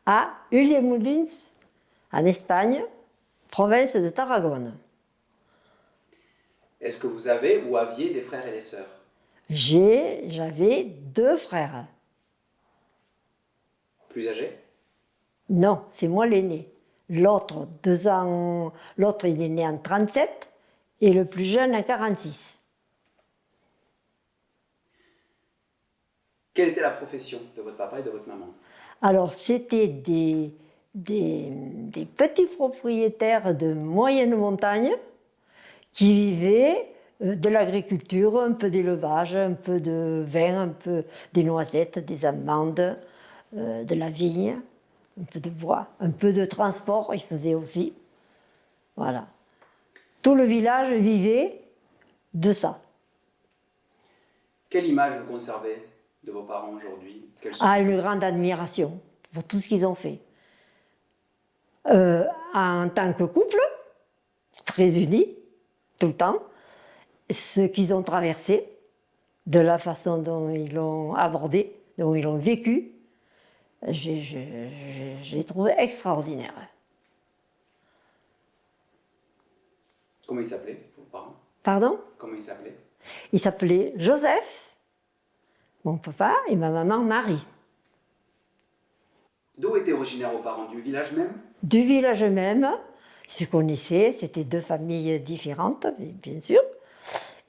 à Ulldemolins, en Espagne, province de Tarragone. Est-ce que vous avez ou aviez des frères et des sœurs? J'avais 2 frères. Plus âgés? Non, c'est moi l'aîné. L'autre, 2 ans, l'autre il est né en 37 et le plus jeune en 46. Quelle était la profession de votre papa et de votre maman? Alors c'était des petits propriétaires de moyenne montagne qui vivaient de l'agriculture, un peu d'élevage, un peu de vin, un peu des noisettes, des amandes, de la vigne, un peu de bois, un peu de transport, ils faisaient aussi. Voilà. Tout le village vivait de ça. Quelle image vous conservez de vos parents aujourd'hui? À une grande admiration pour tout ce qu'ils ont fait. En tant que couple, très unis, tout le temps, ce qu'ils ont traversé, de la façon dont ils l'ont abordé, dont ils l'ont vécu, je l'ai trouvé extraordinaire. Comment ils s'appelaient, vos parents? Pardon? Comment ils s'appelaient? Il s'appelait Joseph, mon papa, et ma maman Marie. D'où étaient originaires vos parents? Du village même? Du village même, ils se connaissaient, c'était 2 familles différentes, bien sûr.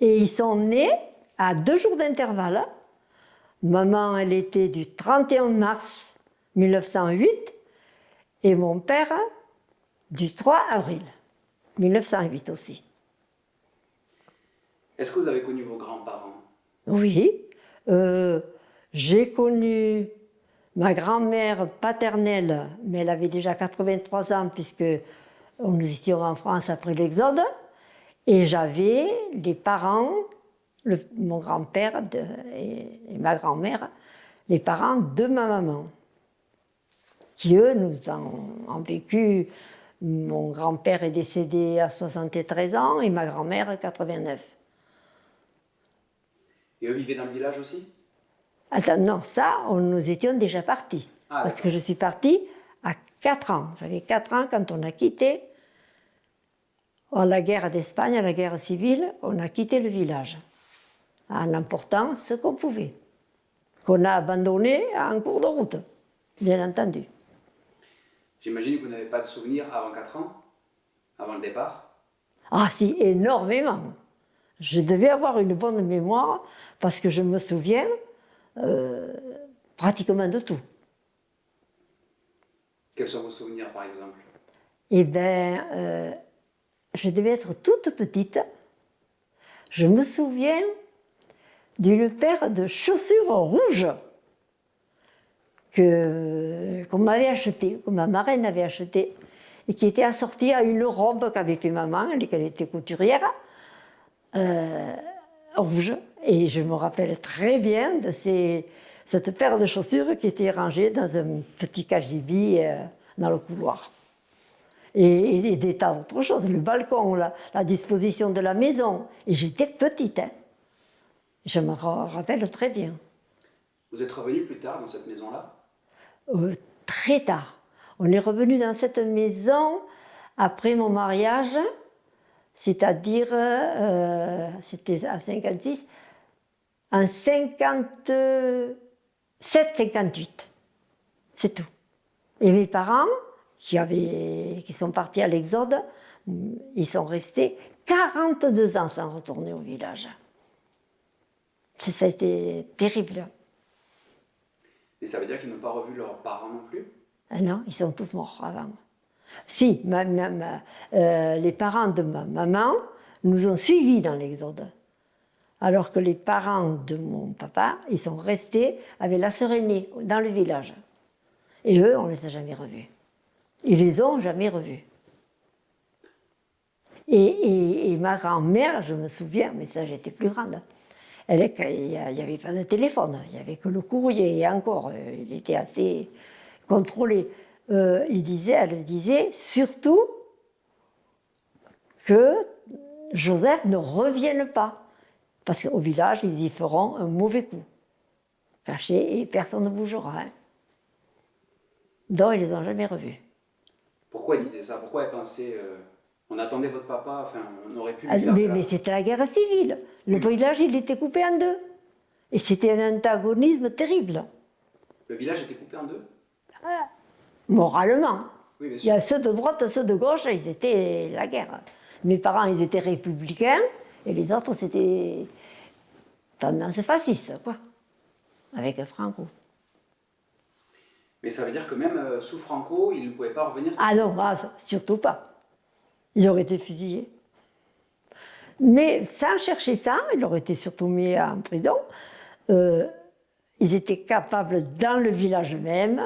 Et ils sont nés à 2 jours d'intervalle. Maman, elle était du 31 mars 1908 et mon père du 3 avril 1908 aussi. Est-ce que vous avez connu vos grands-parents? Oui, j'ai connu ma grand-mère paternelle, mais elle avait déjà 83 ans puisque nous étions en France après l'Exode. Et j'avais les parents, mon grand-père et ma grand-mère, les parents de ma maman, qui eux nous ont vécu. Mon grand-père est décédé à 73 ans et ma grand-mère à 89. Et eux vivaient dans le village aussi? Attends, non, ça, nous étions déjà partis. Ah, parce que je suis partie à 4 ans. J'avais 4 ans quand on a quitté. À la guerre d'Espagne, à la guerre civile, on a quitté le village, en emportant ce qu'on pouvait, qu'on a abandonné en cours de route, bien entendu. J'imagine que vous n'avez pas de souvenirs avant 4 ans? Avant le départ? Ah si, énormément. Je devais avoir une bonne mémoire, parce que je me souviens pratiquement de tout. Quels sont vos souvenirs, par exemple? Eh bien, je devais être toute petite. Je me souviens d'une paire de chaussures rouges qu'on m'avait achetée, que ma marraine avait achetée, et qui était assortie à une robe qu'avait fait maman, elle était couturière, rouge. Et je me rappelle très bien de cette paire de chaussures qui était rangée dans un petit cagibi dans le couloir. Et des tas d'autres choses, le balcon, la disposition de la maison. Et j'étais petite, hein. Je me rappelle très bien. Vous êtes revenu plus tard dans cette maison-là? Très tard. On est revenu dans cette maison après mon mariage, c'est-à-dire, c'était en 56, en 57-58. C'est tout. Et mes parents, qui sont partis à l'Exode, ils sont restés 42 ans sans retourner au village. Ça a été terrible. Et ça veut dire qu'ils n'ont pas revu leurs parents non plus? Ah non, ils sont tous morts avant. Si, les parents de ma maman nous ont suivis dans l'Exode. Alors que les parents de mon papa, ils sont restés avec la sœur aînée dans le village. Et eux, on ne les a jamais revus. Ils les ont jamais revus. Et ma grand-mère, je me souviens, mais ça j'étais plus grande, il n'y avait pas de téléphone, il n'y avait que le courrier, et encore, il était assez contrôlé. Elle disait surtout que Joseph ne revienne pas, parce qu'au village, ils y feront un mauvais coup, caché, et personne ne bougera. Hein. Donc ils ne les ont jamais revus. Pourquoi elle disait ça? Pourquoi elle pensait on attendait votre papa, enfin on aurait pu lui faire Mais c'était la guerre civile. Le village, il était coupé en deux. Et c'était un antagonisme terrible, Le village était coupé en deux? moralement. Oui, bien Il y a sûr. ceux de droite, ceux de gauche, ils étaient la guerre. Mes parents, ils étaient républicains, et les autres, c'était tendance fasciste, quoi, avec Franco. Mais ça veut dire que même sous Franco, il ne pouvait pas revenir. Ah non, surtout pas. Ils auraient été fusillés. Mais sans chercher ça, ils auraient été surtout mis en prison. Ils étaient capables, dans le village même,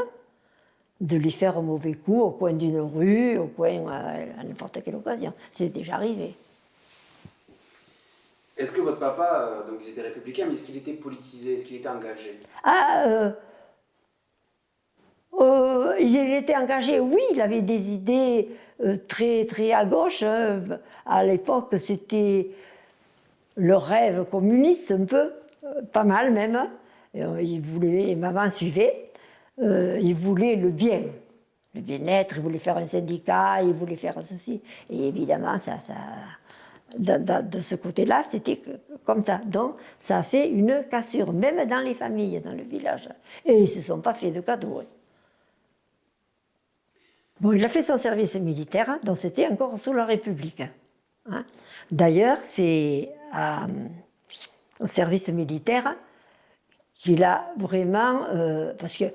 de lui faire un mauvais coup au coin d'une rue, au coin à n'importe quelle occasion. C'est déjà arrivé. Est-ce que votre papa, donc ils étaient républicains, mais est-ce qu'il était politisé? Est-ce qu'il était engagé? Il était engagé, oui, il avait des idées très, très à gauche. À l'époque, c'était le rêve communiste, un peu, pas mal même. Il voulait, et maman suivait, il voulait le bien-être, il voulait faire un syndicat, il voulait faire ceci. Et évidemment, de ce côté-là, c'était comme ça. Donc, ça a fait une cassure, même dans les familles, dans le village. Et ils ne se sont pas fait de cadeaux. Bon, il a fait son service militaire, donc c'était encore sous la République. Hein. D'ailleurs, c'est au service militaire qu'il a vraiment... parce qu'il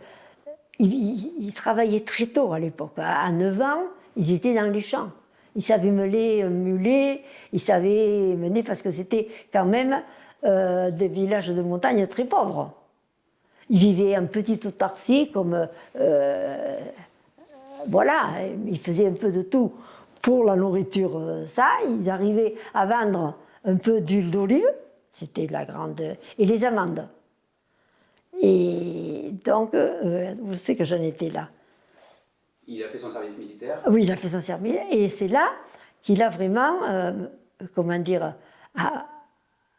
travaillait très tôt à l'époque. À 9 ans, ils étaient dans les champs. Ils savaient mêler un mulet, ils savaient mener, parce que c'était quand même des villages de montagne très pauvres. Ils vivaient en petite autarcie, comme... voilà, ils faisaient un peu de tout pour la nourriture, ça. Ils arrivaient à vendre un peu d'huile d'olive, c'était la grande... et les amandes. Et donc, vous savez que j'en étais là. Il a fait son service militaire. Oui, il a fait son service, et c'est là qu'il a vraiment, comment dire,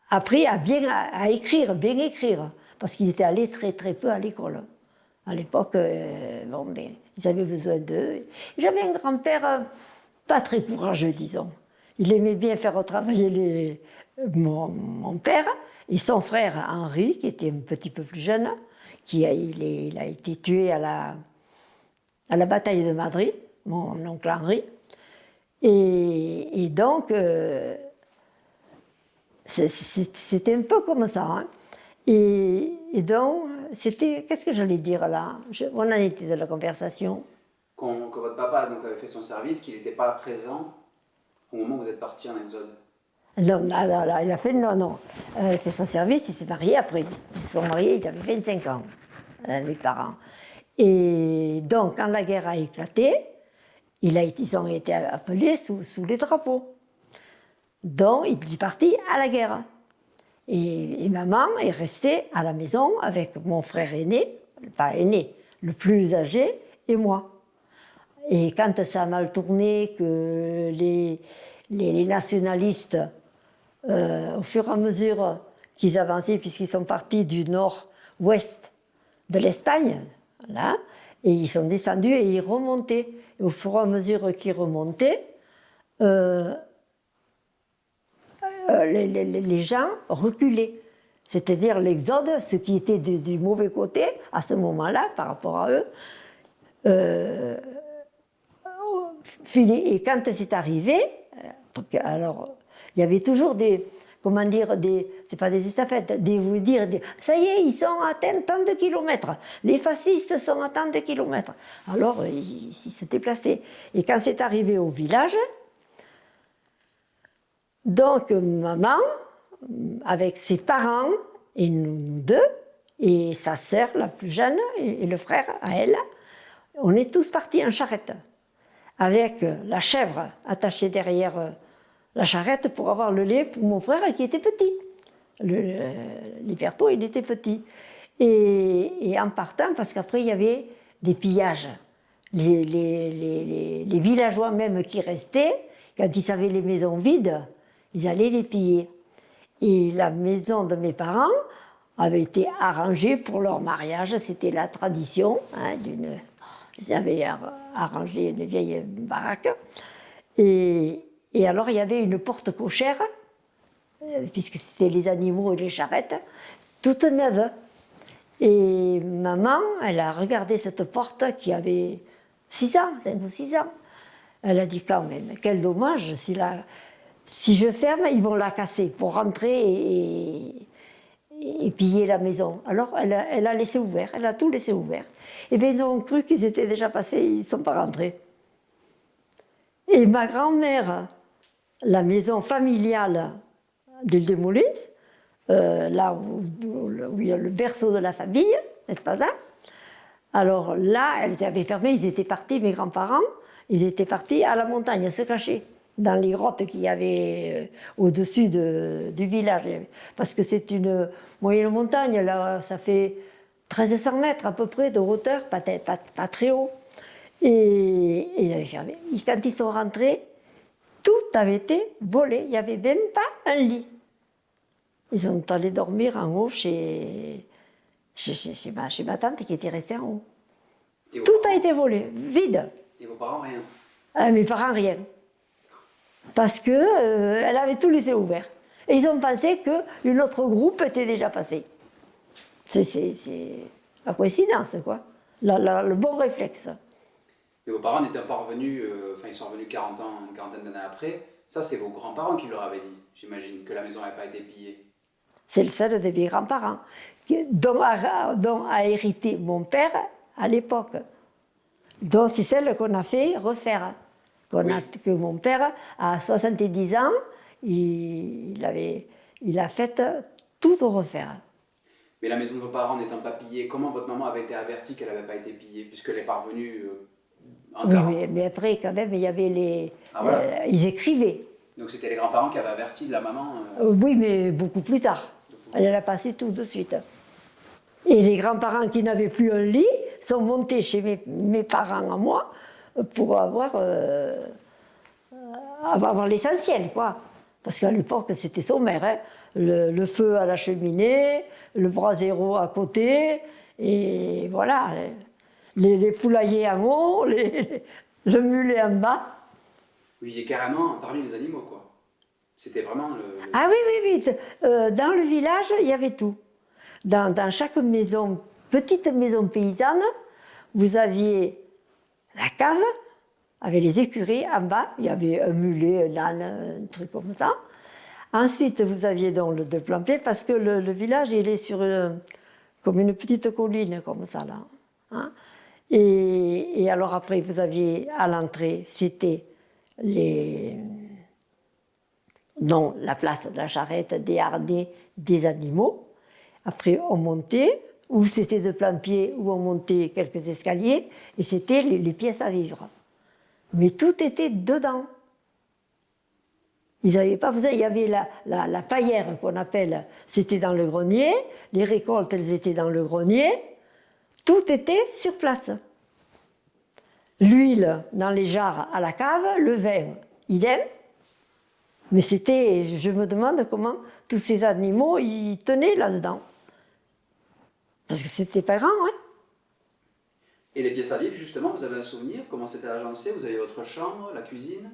appris à écrire, bien écrire, parce qu'il était allé très très peu à l'école. À l'époque, bon, ben, ils avaient besoin d'eux. J'avais un grand-père pas très courageux, disons. Il aimait bien faire travailler mon père et son frère Henri, qui était un petit peu plus jeune, il a été tué à la bataille de Madrid, mon oncle Henri. Et donc, c'était un peu comme ça. Hein. Et donc, c'était... Qu'est-ce que j'allais dire là? On en était de la conversation. Que votre papa donc, avait fait son service, qu'il n'était pas présent au moment où vous êtes parti en exode. Non, il a fait... Non. Il a fait son service, il s'est marié après. Ils se sont mariés, il avait 25 ans, mes parents. Et donc, quand la guerre a éclaté, ils ont été appelés sous les drapeaux. Donc, il est parti à la guerre. Et maman est restée à la maison avec mon frère aîné, pas aîné, le plus âgé, et moi. Et quand ça a mal tourné, que les nationalistes, au fur et à mesure qu'ils avançaient, puisqu'ils sont partis du nord-ouest de l'Espagne, là, et ils sont descendus et ils remontaient. Et au fur et à mesure qu'ils remontaient, les gens reculaient. C'est-à-dire l'exode, ce qui était du mauvais côté à ce moment-là par rapport à eux, et quand c'est arrivé, alors il y avait toujours comment dire, c'est pas des estafettes, ça y est, ils sont à tant de kilomètres, les fascistes sont à tant de kilomètres. Alors ils se déplaçaient. Et quand c'est arrivé au village, donc maman, avec ses parents, et nous deux, et sa sœur la plus jeune, et le frère à elle, on est tous partis en charrette, avec la chèvre attachée derrière la charrette pour avoir le lait pour mon frère qui était petit. L'Hiberto, il était petit. Et en partant, parce qu'après il y avait des pillages. Les villageois même qui restaient, quand ils avaient les maisons vides, ils allaient les piller. Et la maison de mes parents avait été arrangée pour leur mariage, c'était la tradition, hein, Ils avaient arrangé une vieille baraque. Et alors, il y avait une porte cochère, puisque c'était les animaux et les charrettes, toute neuve. Et maman, elle a regardé cette porte qui avait 6 ans, 5 ou 6 ans. Elle a dit quand même, quel dommage, si je ferme, ils vont la casser pour rentrer et piller la maison. Alors elle a laissé ouvert, elle a tout laissé ouvert. Et bien ils ont cru qu'ils étaient déjà passés, ils ne sont pas rentrés. Et ma grand-mère, la maison familiale d'Île des Moulins, là où il y a le berceau de la famille, n'est-ce pas ça? Alors là, elle avait fermé, ils étaient partis, mes grands-parents, ils étaient partis à la montagne, se cacher, dans les grottes qu'il y avait au-dessus du village. Parce que c'est une moyenne montagne, là, ça fait 1300 mètres à peu près de hauteur, pas très haut. Et ils avaient fermé. Et quand ils sont rentrés, tout avait été volé, il n'y avait même pas un lit. Ils sont allés dormir en haut chez ma tante qui était restée en haut. Tout a été volé, vide. Et vos parents, rien? Mes parents, rien. Parce qu'elle avait tout laissé ouvert. Et ils ont pensé qu'une autre groupe était déjà passé. C'est la coïncidence, quoi. Le bon réflexe. Et vos parents n'étaient pas revenus, ils sont revenus 40 ans, une quarantaine d'années après. Ça, c'est vos grands-parents qui leur avaient dit, j'imagine, que la maison n'avait pas été pillée. C'est celle de mes grands-parents, dont a hérité mon père à l'époque. Donc c'est celle qu'on a fait refaire. Que mon père, à 70 ans, il a fait tout refaire. Mais la maison de vos parents n'étant pas pillée, comment votre maman avait été avertie qu'elle n'avait pas été pillée, puisqu'elle est parvenue en 40 Oui, mais après, quand même, il y avait voilà. ils écrivaient. Donc c'était les grands-parents qui avaient averti de la maman Oui, mais beaucoup plus tard. Elle a passé tout de suite. Et les grands-parents qui n'avaient plus un lit sont montés chez mes parents à moi pour avoir l'essentiel, quoi. Parce qu'à l'époque, c'était sommaire. Hein. Le feu à la cheminée, le brasero à côté, et voilà. Les poulaillers en haut, le mulet en bas. Oui, il est carrément parmi les animaux, quoi. C'était vraiment Ah oui. Dans le village, il y avait tout. Dans chaque maison, petite maison paysanne, vous aviez la cave, avec les écuries en bas. Il y avait un mulet, un âne, un truc comme ça. Ensuite, vous aviez donc le plan-pied, parce que le village, il est sur comme une petite colline, comme ça, là. Hein. Et alors après, vous aviez à l'entrée, c'était la place de la charrette, des harnais, des animaux. Après, on montait, ou c'était de plain-pied, ou on montait quelques escaliers, et c'était les pièces à vivre. Mais tout était dedans. Ils n'avaient pas besoin, il y avait la paillère qu'on appelle, c'était dans le grenier, les récoltes, elles étaient dans le grenier, tout était sur place. L'huile dans les jarres à la cave, le vin, idem. Mais je me demande comment tous ces animaux, ils tenaient là-dedans. Parce que c'était pas grand, hein. Et les pièces à vivre, justement, vous avez un souvenir? Comment c'était agencé? Vous avez votre chambre, la cuisine?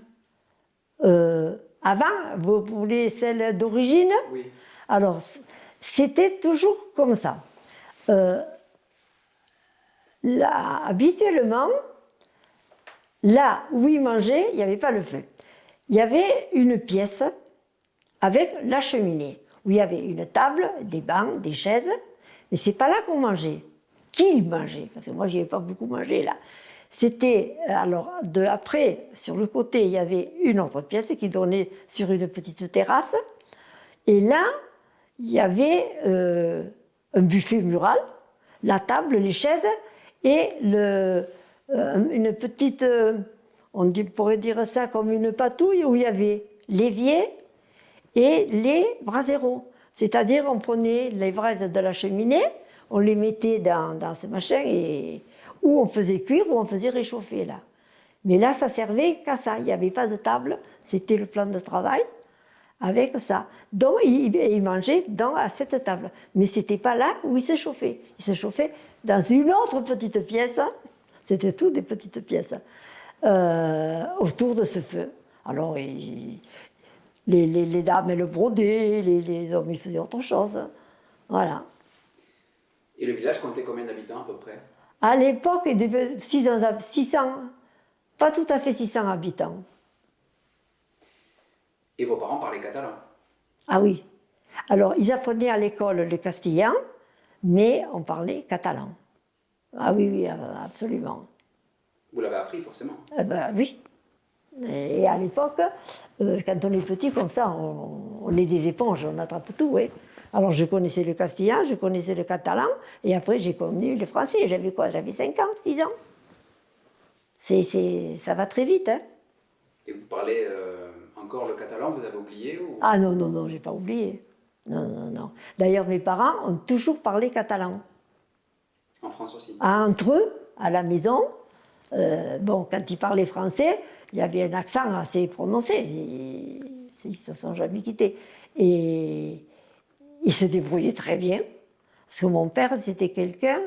Avant, vous voulez celle d'origine? Oui. Alors, c'était toujours comme ça. Habituellement, là où ils mangeaient, il n'y avait pas le feu. Il y avait une pièce avec la cheminée, où il y avait une table, des bancs, des chaises, mais c'est pas là qu'on mangeait. Qu'ils mangeaient, parce que moi, je n'y ai pas beaucoup mangé là. C'était, alors, après, sur le côté, il y avait une autre pièce qui donnait sur une petite terrasse, et là, il y avait un buffet mural, la table, les chaises, et une petite, on pourrait dire ça comme une patouille, où il y avait l'évier et les braseros. C'est-à-dire, on prenait les braises de la cheminée, on les mettait dans ce machin, et où on faisait cuire, ou on faisait réchauffer, là. Mais là, ça servait qu'à ça. Il n'y avait pas de table, c'était le plan de travail avec ça. Donc, ils mangeaient à cette table. Mais ce n'était pas là où ils se chauffaient. Ils se chauffaient dans une autre petite pièce, C'était tout des petites pièces autour de ce feu. Alors, les dames, elles brodaient, les hommes, ils faisaient autre chose. Voilà. Et le village comptait combien d'habitants à peu près? À l'époque, il devait 600, pas tout à fait 600 habitants. Et vos parents parlaient catalan? Ah oui. Alors, ils apprenaient à l'école le castillan, mais on parlait catalan. Ah oui, oui, absolument. Vous l'avez appris forcément? Ben, oui. Et à l'époque, quand on est petit comme ça, on est des éponges, on attrape tout. Oui. Alors je connaissais le castillan, je connaissais le catalan, et après j'ai connu le français. J'avais quoi? J'avais 5 ans, 6 ans. Ça va très vite. Hein. Et vous parlez encore le catalan, vous avez oublié ou... Ah non, non, non, j'ai pas oublié. Non, non, non. D'ailleurs, mes parents ont toujours parlé catalan. En France aussi? Entre eux, à la maison, bon, quand ils parlaient français, il y avait un accent assez prononcé. Ils ne se sont jamais quittés. Et ils se débrouillaient très bien. Parce que mon père, c'était quelqu'un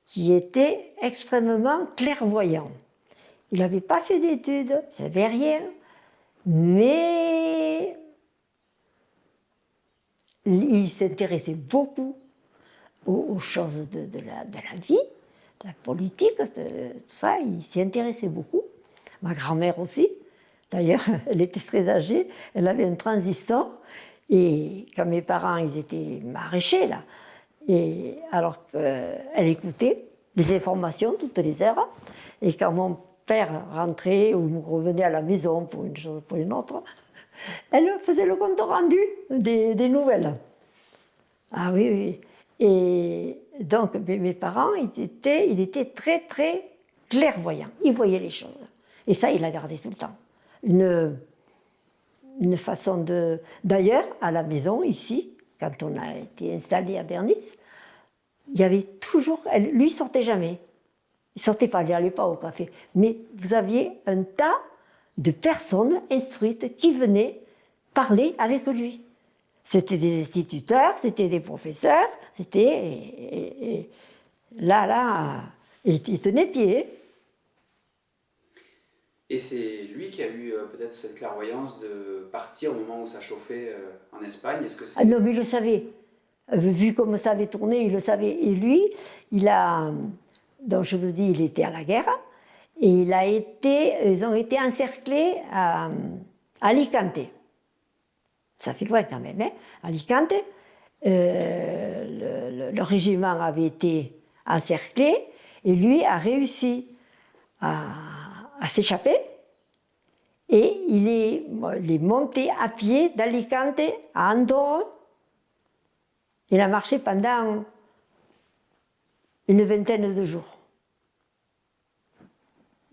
qui était extrêmement clairvoyant. Il n'avait pas fait d'études, il ne savait rien, mais il s'intéressait beaucoup aux choses de la vie, de la politique, de tout ça. Il s'y intéressait beaucoup. Ma grand-mère aussi. D'ailleurs, elle était très âgée, elle avait un transistor. Et quand mes parents, ils étaient maraîchers, là, et alors qu'elle écoutait les informations toutes les heures. Et quand mon père rentrait ou revenait à la maison pour une chose ou pour une autre, elle faisait le compte rendu des nouvelles. Ah oui, oui. Et donc, mes parents, ils étaient très, très clairvoyants. Ils voyaient les choses. Et ça, il a gardé tout le temps. Une façon de... D'ailleurs, à la maison, ici, quand on a été installé à Bernis, il y avait toujours... Lui, il sortait jamais. Il sortait pas, il n'allait pas au café. Mais vous aviez un tas de personnes instruites qui venaient parler avec lui. C'était des instituteurs, c'était des professeurs, c'était... Là, il tenait pied. Et c'est lui qui a eu peut-être cette clairvoyance de partir au moment où ça chauffait en Espagne. Est-ce que c'est... Ah non, mais il le savait. Vu comme ça avait tourné, il le savait. Et lui, donc je vous dis, il était à la guerre. Et ils ont été encerclés à Alicante. Ça fait loin quand même, hein. Alicante, le régiment avait été encerclé et lui a réussi à s'échapper et il est monté à pied d'Alicante à Andorre. Il a marché pendant une vingtaine de jours.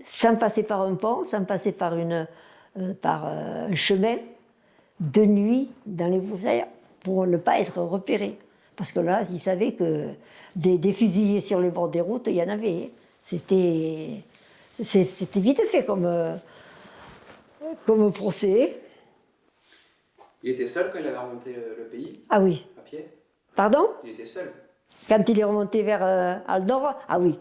Sans passer par un pont, sans passer par un chemin, de nuit dans les broussailles pour ne pas être repéré. Parce que là, ils savaient que des fusillés sur le bord des routes, il y en avait. C'était vite fait comme procès. Il était seul quand il avait remonté le pays, Ah oui. à pied? Pardon? Il était seul? Quand il est remonté vers Aldor, ah oui,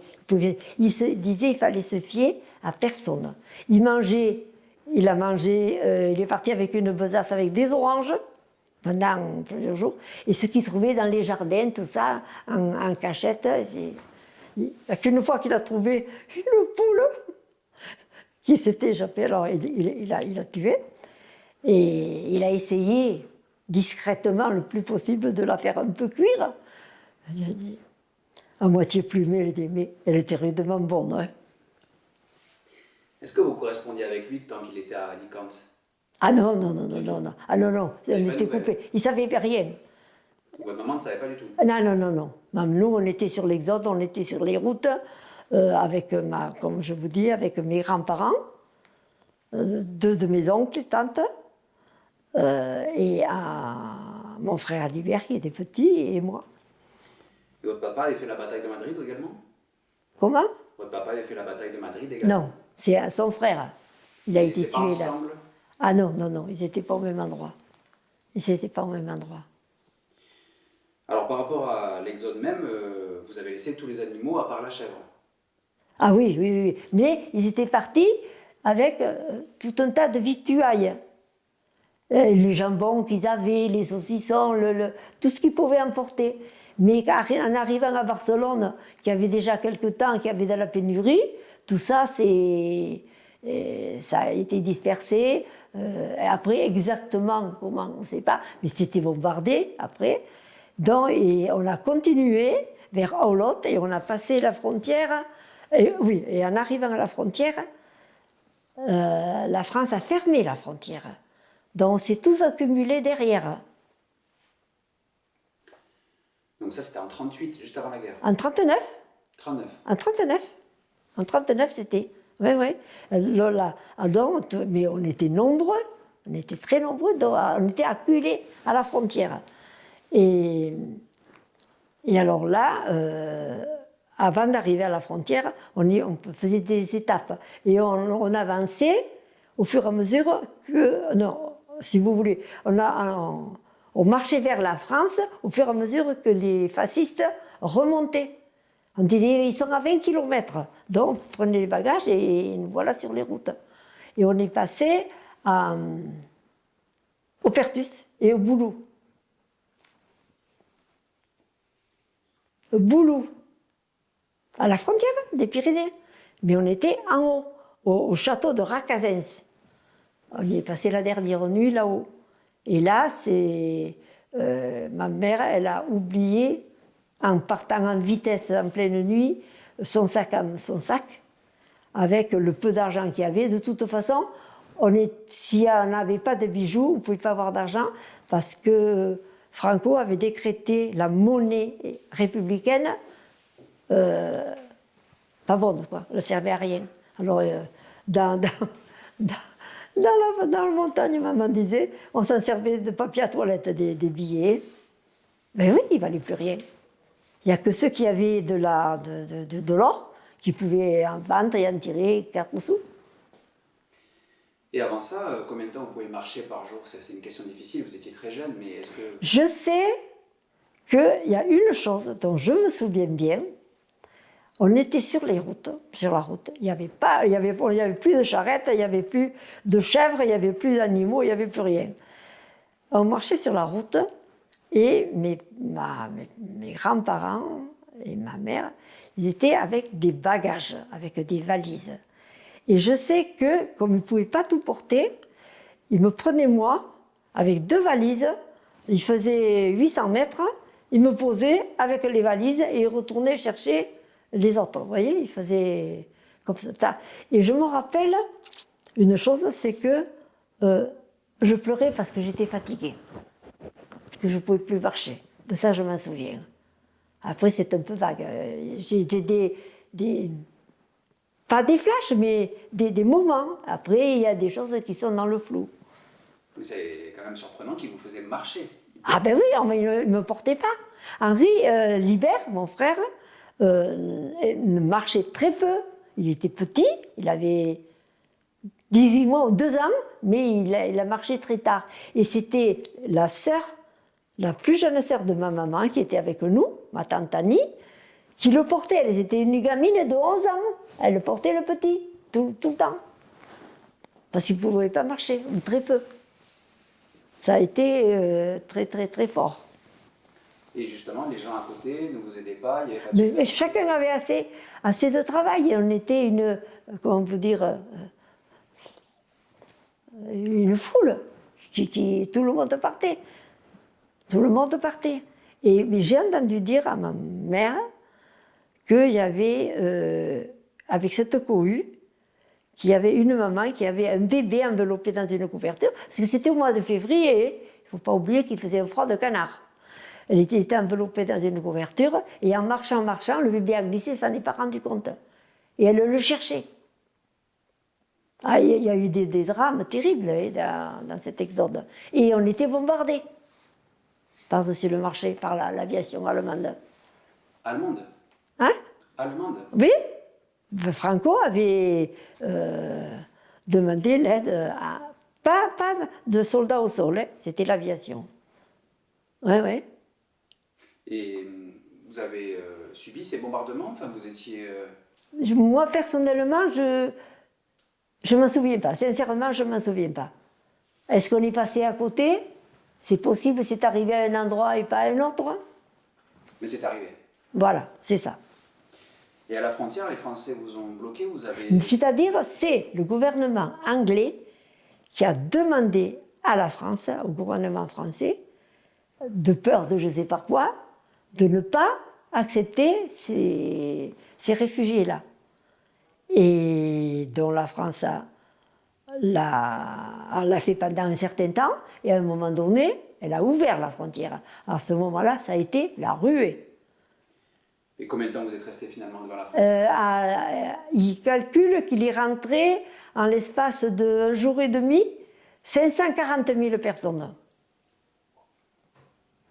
il se disait qu'il fallait se fier à personne. Il a mangé, il est parti avec une besace avec des oranges pendant plusieurs jours, et ce qu'il trouvait dans les jardins, tout ça, en cachette, il n'y a qu'une fois qu'il a trouvé une poule qui s'était échappée, alors il a tué, et il a essayé discrètement le plus possible de la faire un peu cuire. Elle a dit, à moitié plumée, elle a dit, mais elle était rudement bonne. Hein. Est-ce que vous correspondiez avec lui tant qu'il était à Alicante? Ah non, non, non, non, non, non. Ah non, non, on était coupés. Il ne savait rien. Votre maman ne savait pas du tout? Non, non, non, non. Même nous, on était sur l'Exode, on était sur les routes, avec comme je vous dis, avec mes grands-parents, deux de mes oncles et tantes, et mon frère Alibert, qui était petit, et moi. Et votre papa avait fait la bataille de Madrid également? Comment? Votre papa avait fait la bataille de Madrid également? Non, c'est son frère. Il a Ils été étaient pas tué là. ensemble? Ah non, non, non, ils n'étaient pas au même endroit. Ils n'étaient pas au même endroit. Alors par rapport à l'Exode même, vous avez laissé tous les animaux à part la chèvre. Ah oui, oui, oui. Mais ils étaient partis avec tout un tas de victuailles. Les jambons qu'ils avaient, les saucissons, tout ce qu'ils pouvaient emporter. Mais en arrivant à Barcelone, qui avait déjà quelque temps, qui avait de la pénurie, tout ça, ça a été dispersé. Et après, exactement comment, on ne sait pas, mais c'était bombardé après. Donc, et on a continué vers Olot et on a passé la frontière. Et, oui, et en arrivant à la frontière, la France a fermé la frontière. Donc, on s'est tous accumulés derrière. Donc ça, c'était en 38, juste avant la guerre. En 39 39. En 39. En 39, c'était. Oui, oui. Là, donc, mais on était nombreux. On était très nombreux. Donc, on était acculés à la frontière. Et alors là, avant d'arriver à la frontière, on faisait des étapes. Et on avançait au fur et à mesure que. Non, si vous voulez, on marchait vers la France au fur et à mesure que les fascistes remontaient. On disait, ils sont à 20 km. Donc, prenez les bagages et nous voilà sur les routes. Et on est passé au Pertus et au Boulou. Au Boulou, à la frontière des Pyrénées. Mais on était en haut, au château de Racazens. On y est passé la dernière nuit là-haut. Et là, ma mère, elle a oublié, en partant en vitesse en pleine nuit, son sac, avec le peu d'argent qu'il y avait. De toute façon, si on n'avait pas de bijoux, on ne pouvait pas avoir d'argent, parce que Franco avait décrété la monnaie républicaine pas bonne, quoi. Elle ne servait à rien. Alors, dans la montagne, maman disait, on s'en servait de papier à toilette, des billets. Mais oui, il ne valait plus rien. Il n'y a que ceux qui avaient de l'or qui pouvaient en vendre et en tirer 4 sous. Et avant ça, combien de temps vous pouvez marcher par jour? C'est une question difficile, vous étiez très jeune, mais est-ce que... Je sais qu'il y a une chose dont je me souviens bien. On était sur la route. Il n'y avait plus de charrettes, il n'y avait plus de chèvres, il n'y avait plus d'animaux, il n'y avait plus rien. On marchait sur la route et mes grands-parents et ma mère, ils étaient avec des bagages, avec des valises. Et je sais que, comme ils ne pouvaient pas tout porter, ils me prenaient moi, avec 2 valises, ils faisaient 800 mètres, ils me posaient avec les valises et ils retournaient chercher les autres. Vous voyez, ils faisaient comme ça. Et je me rappelle une chose, c'est que je pleurais parce que j'étais fatiguée, que je ne pouvais plus marcher. De ça, je m'en souviens. Après, c'est un peu vague. J'ai pas des flashs, mais des moments. Après, il y a des choses qui sont dans le flou. C'est quand même surprenant qu'il vous faisait marcher. Ah ben oui, il ne me portait pas. Henri Libert, mon frère, marchait très peu. Il était petit, il avait 18 mois ou 2 ans, mais il a marché très tard. Et c'était la plus jeune sœur de ma maman, qui était avec nous, ma tante Annie, qui le portait. Elle était une gamine de 11 ans. Elle portait le petit, tout le temps. Parce qu'il ne pouvait pas marcher, ou très peu. Ça a été très, très, très fort. Et justement, les gens à côté ne vous aidaient pas, il y avait pas de... Mais chacun avait assez de travail. Et on était comment on peut dire, une foule. Tout le monde partait. Tout le monde partait. Mais j'ai entendu dire à ma mère qu'il y avait, avec cette cohue, qu'il y avait une maman qui avait un bébé enveloppé dans une couverture, parce que c'était au mois de février, il ne faut pas oublier qu'il faisait un froid de canard. Elle était enveloppée dans une couverture, et en marchant, le bébé a glissé, ça s'en est pas rendu compte. Et elle le cherchait. Ah, il y a eu des drames terribles dans cet exode. Et on était bombardés par-dessus le marché par l'aviation allemande. Allemande? Hein? Allemande? Oui. Franco avait demandé l'aide, pas de soldats au sol, hein, c'était l'aviation. Oui, oui. Et vous avez subi ces bombardements? Enfin, vous étiez... Moi, personnellement, je ne m'en souviens pas. Sincèrement, je ne m'en souviens pas. Est-ce qu'on est passé à côté? C'est possible, c'est arrivé à un endroit et pas à un autre. Mais c'est arrivé. Voilà, c'est ça. Et à la frontière, les Français vous ont bloqué, vous avez... C'est-à-dire, c'est le gouvernement anglais qui a demandé à la France, au gouvernement français, de peur de je ne sais pas quoi, de ne pas accepter ces réfugiés-là. Et dont la France l'a fait pendant un certain temps, et à un moment donné, elle a ouvert la frontière. À ce moment-là, ça a été la ruée. Et combien de temps vous êtes resté finalement devant la frontière? Il calcule qu'il est rentré, en l'espace d'un jour et demi, 540 000 personnes.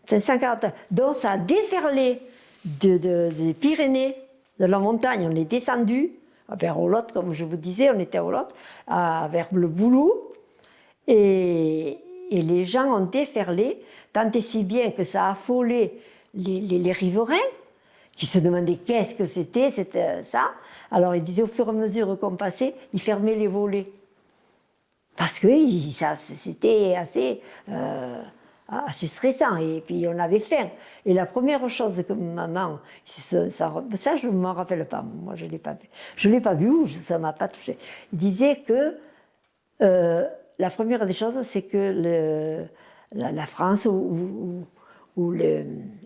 540. Donc ça a déferlé des Pyrénées, de la montagne. On est descendu vers Olot, comme je vous disais, on était à Olot, vers le Boulou. Et les gens ont déferlé, tant et si bien que ça a affolé les riverains, qui se demandaient qu'est-ce que c'était ça. Alors ils disaient au fur et à mesure qu'on passait, ils fermaient les volets. Parce que c'était assez stressant, et puis on avait faim. Et la première chose que maman, ça je ne m'en rappelle pas, moi je ne l'ai pas vu. Je ne l'ai pas vu, ou ça ne m'a pas touché. Il disait que la première des choses, c'est que la France ou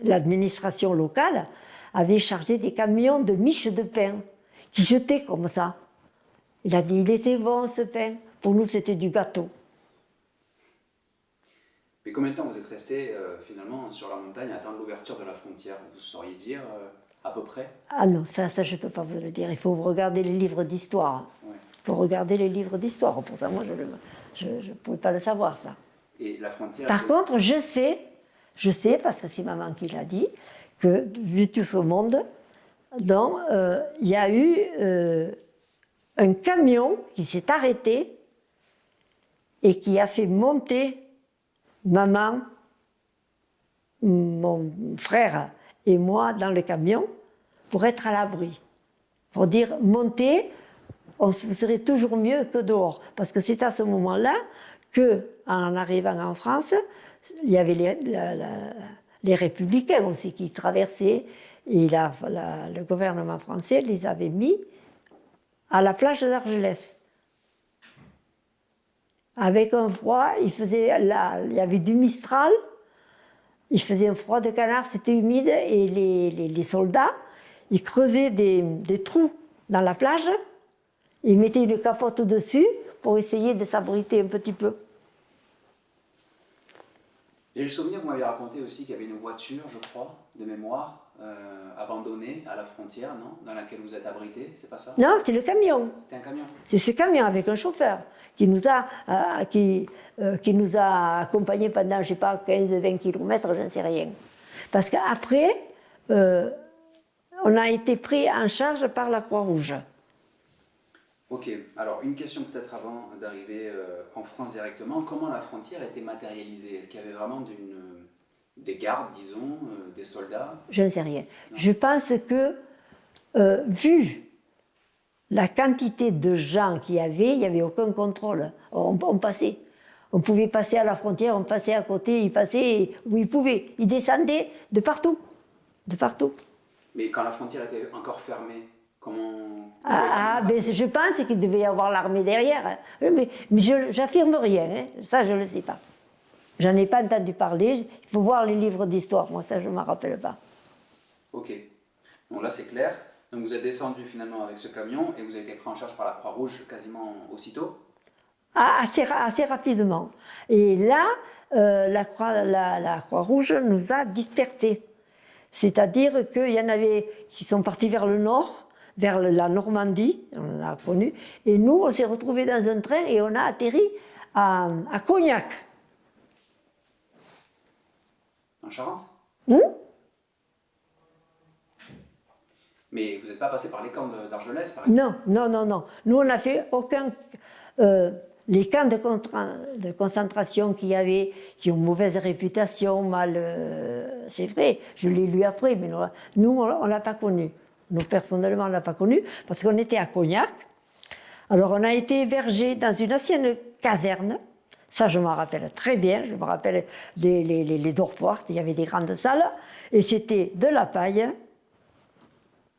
l'administration locale avait chargé des camions de miches de pain qui jetaient comme ça. Il a dit, il était bon ce pain. Pour nous, c'était du gâteau. Mais combien de temps vous êtes resté finalement sur la montagne à attendre l'ouverture de la frontière? Vous sauriez dire à peu près? Ah non, ça je ne peux pas vous le dire. Il faut regarder les livres d'histoire. Ouais. Il faut regarder les livres d'histoire. Pour ça, moi, je ne pouvais pas le savoir, ça. Et la frontière... Par contre, je sais, parce que c'est maman qui l'a dit, que vu tout ce monde, donc, il y a eu un camion qui s'est arrêté et qui a fait monter maman, mon frère et moi dans le camion pour être à l'abri. Pour dire, montez, vous serez toujours mieux que dehors. Parce que c'est à ce moment-là qu'en arrivant en France, il y avait les républicains aussi qui traversaient, et le gouvernement français les avait mis à la plage d'Argelès. Avec un froid, il y avait du Mistral, il faisait un froid de canard, c'était humide, et les soldats, ils creusaient des trous dans la plage, ils mettaient une capote dessus pour essayer de s'abriter un petit peu. Et le souvenir, vous m'avez raconté aussi qu'il y avait une voiture, je crois, de mémoire, abandonnée à la frontière, non? Dans laquelle vous êtes abrité, c'est pas ça? Non, c'est le camion. C'était un camion. C'est ce camion avec un chauffeur qui nous a accompagnés pendant, je ne sais pas, 15-20 km, je ne sais rien. Parce qu'après, on a été pris en charge par la Croix-Rouge. Ok, alors une question peut-être avant d'arriver en France directement. Comment la frontière était matérialisée? Est-ce qu'il y avait vraiment des gardes, disons, des soldats? Je ne sais rien. Non. Je pense que, vu la quantité de gens qu'il y avait, il n'y avait aucun contrôle. On passait. On pouvait passer à la frontière, on passait à côté, ils passaient où ils pouvaient. Ils descendaient de partout. De partout. Mais quand la frontière était encore fermée, comment... je pense qu'il devait y avoir l'armée derrière. Mais j'affirme rien, hein. Ça je ne le sais pas. J'en ai pas entendu parler, il faut voir les livres d'histoire, moi ça je ne m'en rappelle pas. Ok, bon là c'est clair. Donc vous êtes descendu finalement avec ce camion et vous avez été pris en charge par la Croix-Rouge quasiment aussitôt? Assez rapidement. Et là, la Croix-Rouge nous a dispersés. C'est-à-dire qu'il y en avait qui sont partis vers le nord, vers la Normandie, on l'a connu, et nous, on s'est retrouvés dans un train et on a atterri à Cognac. En Charente? Mais vous n'êtes pas passé par les camps d'Argelès, par exemple? Non. Nous, on n'a fait aucun... les camps de concentration qu'il y avait, qui ont mauvaise réputation, mal... c'est vrai, je l'ai lu après, mais nous, on ne l'a pas connu. Nous, personnellement, on ne l'a pas connu, parce qu'on était à Cognac. Alors, on a été hébergés dans une ancienne caserne. Ça, je m'en rappelle très bien. Je me rappelle les dortoirs. Il y avait des grandes salles. Et c'était de la paille,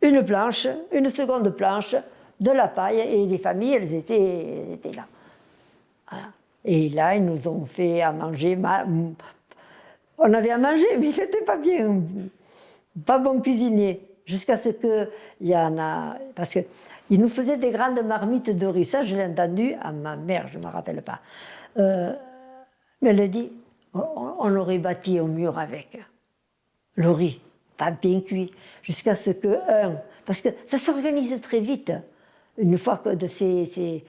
une planche, une seconde planche, de la paille. Et les familles, elles étaient là. Voilà. Et là, ils nous ont fait à manger. On avait à manger, mais c'était pas bien. Pas bon cuisinier. Jusqu'à ce qu'il y en a. Parce qu'ils nous faisaient des grandes marmites de riz. Ça, je l'ai entendu à ma mère, je ne me rappelle pas. Mais elle a dit on aurait bâti au mur avec le riz, pas bien cuit. Jusqu'à ce que. Parce que ça s'organise très vite. Une fois que de ces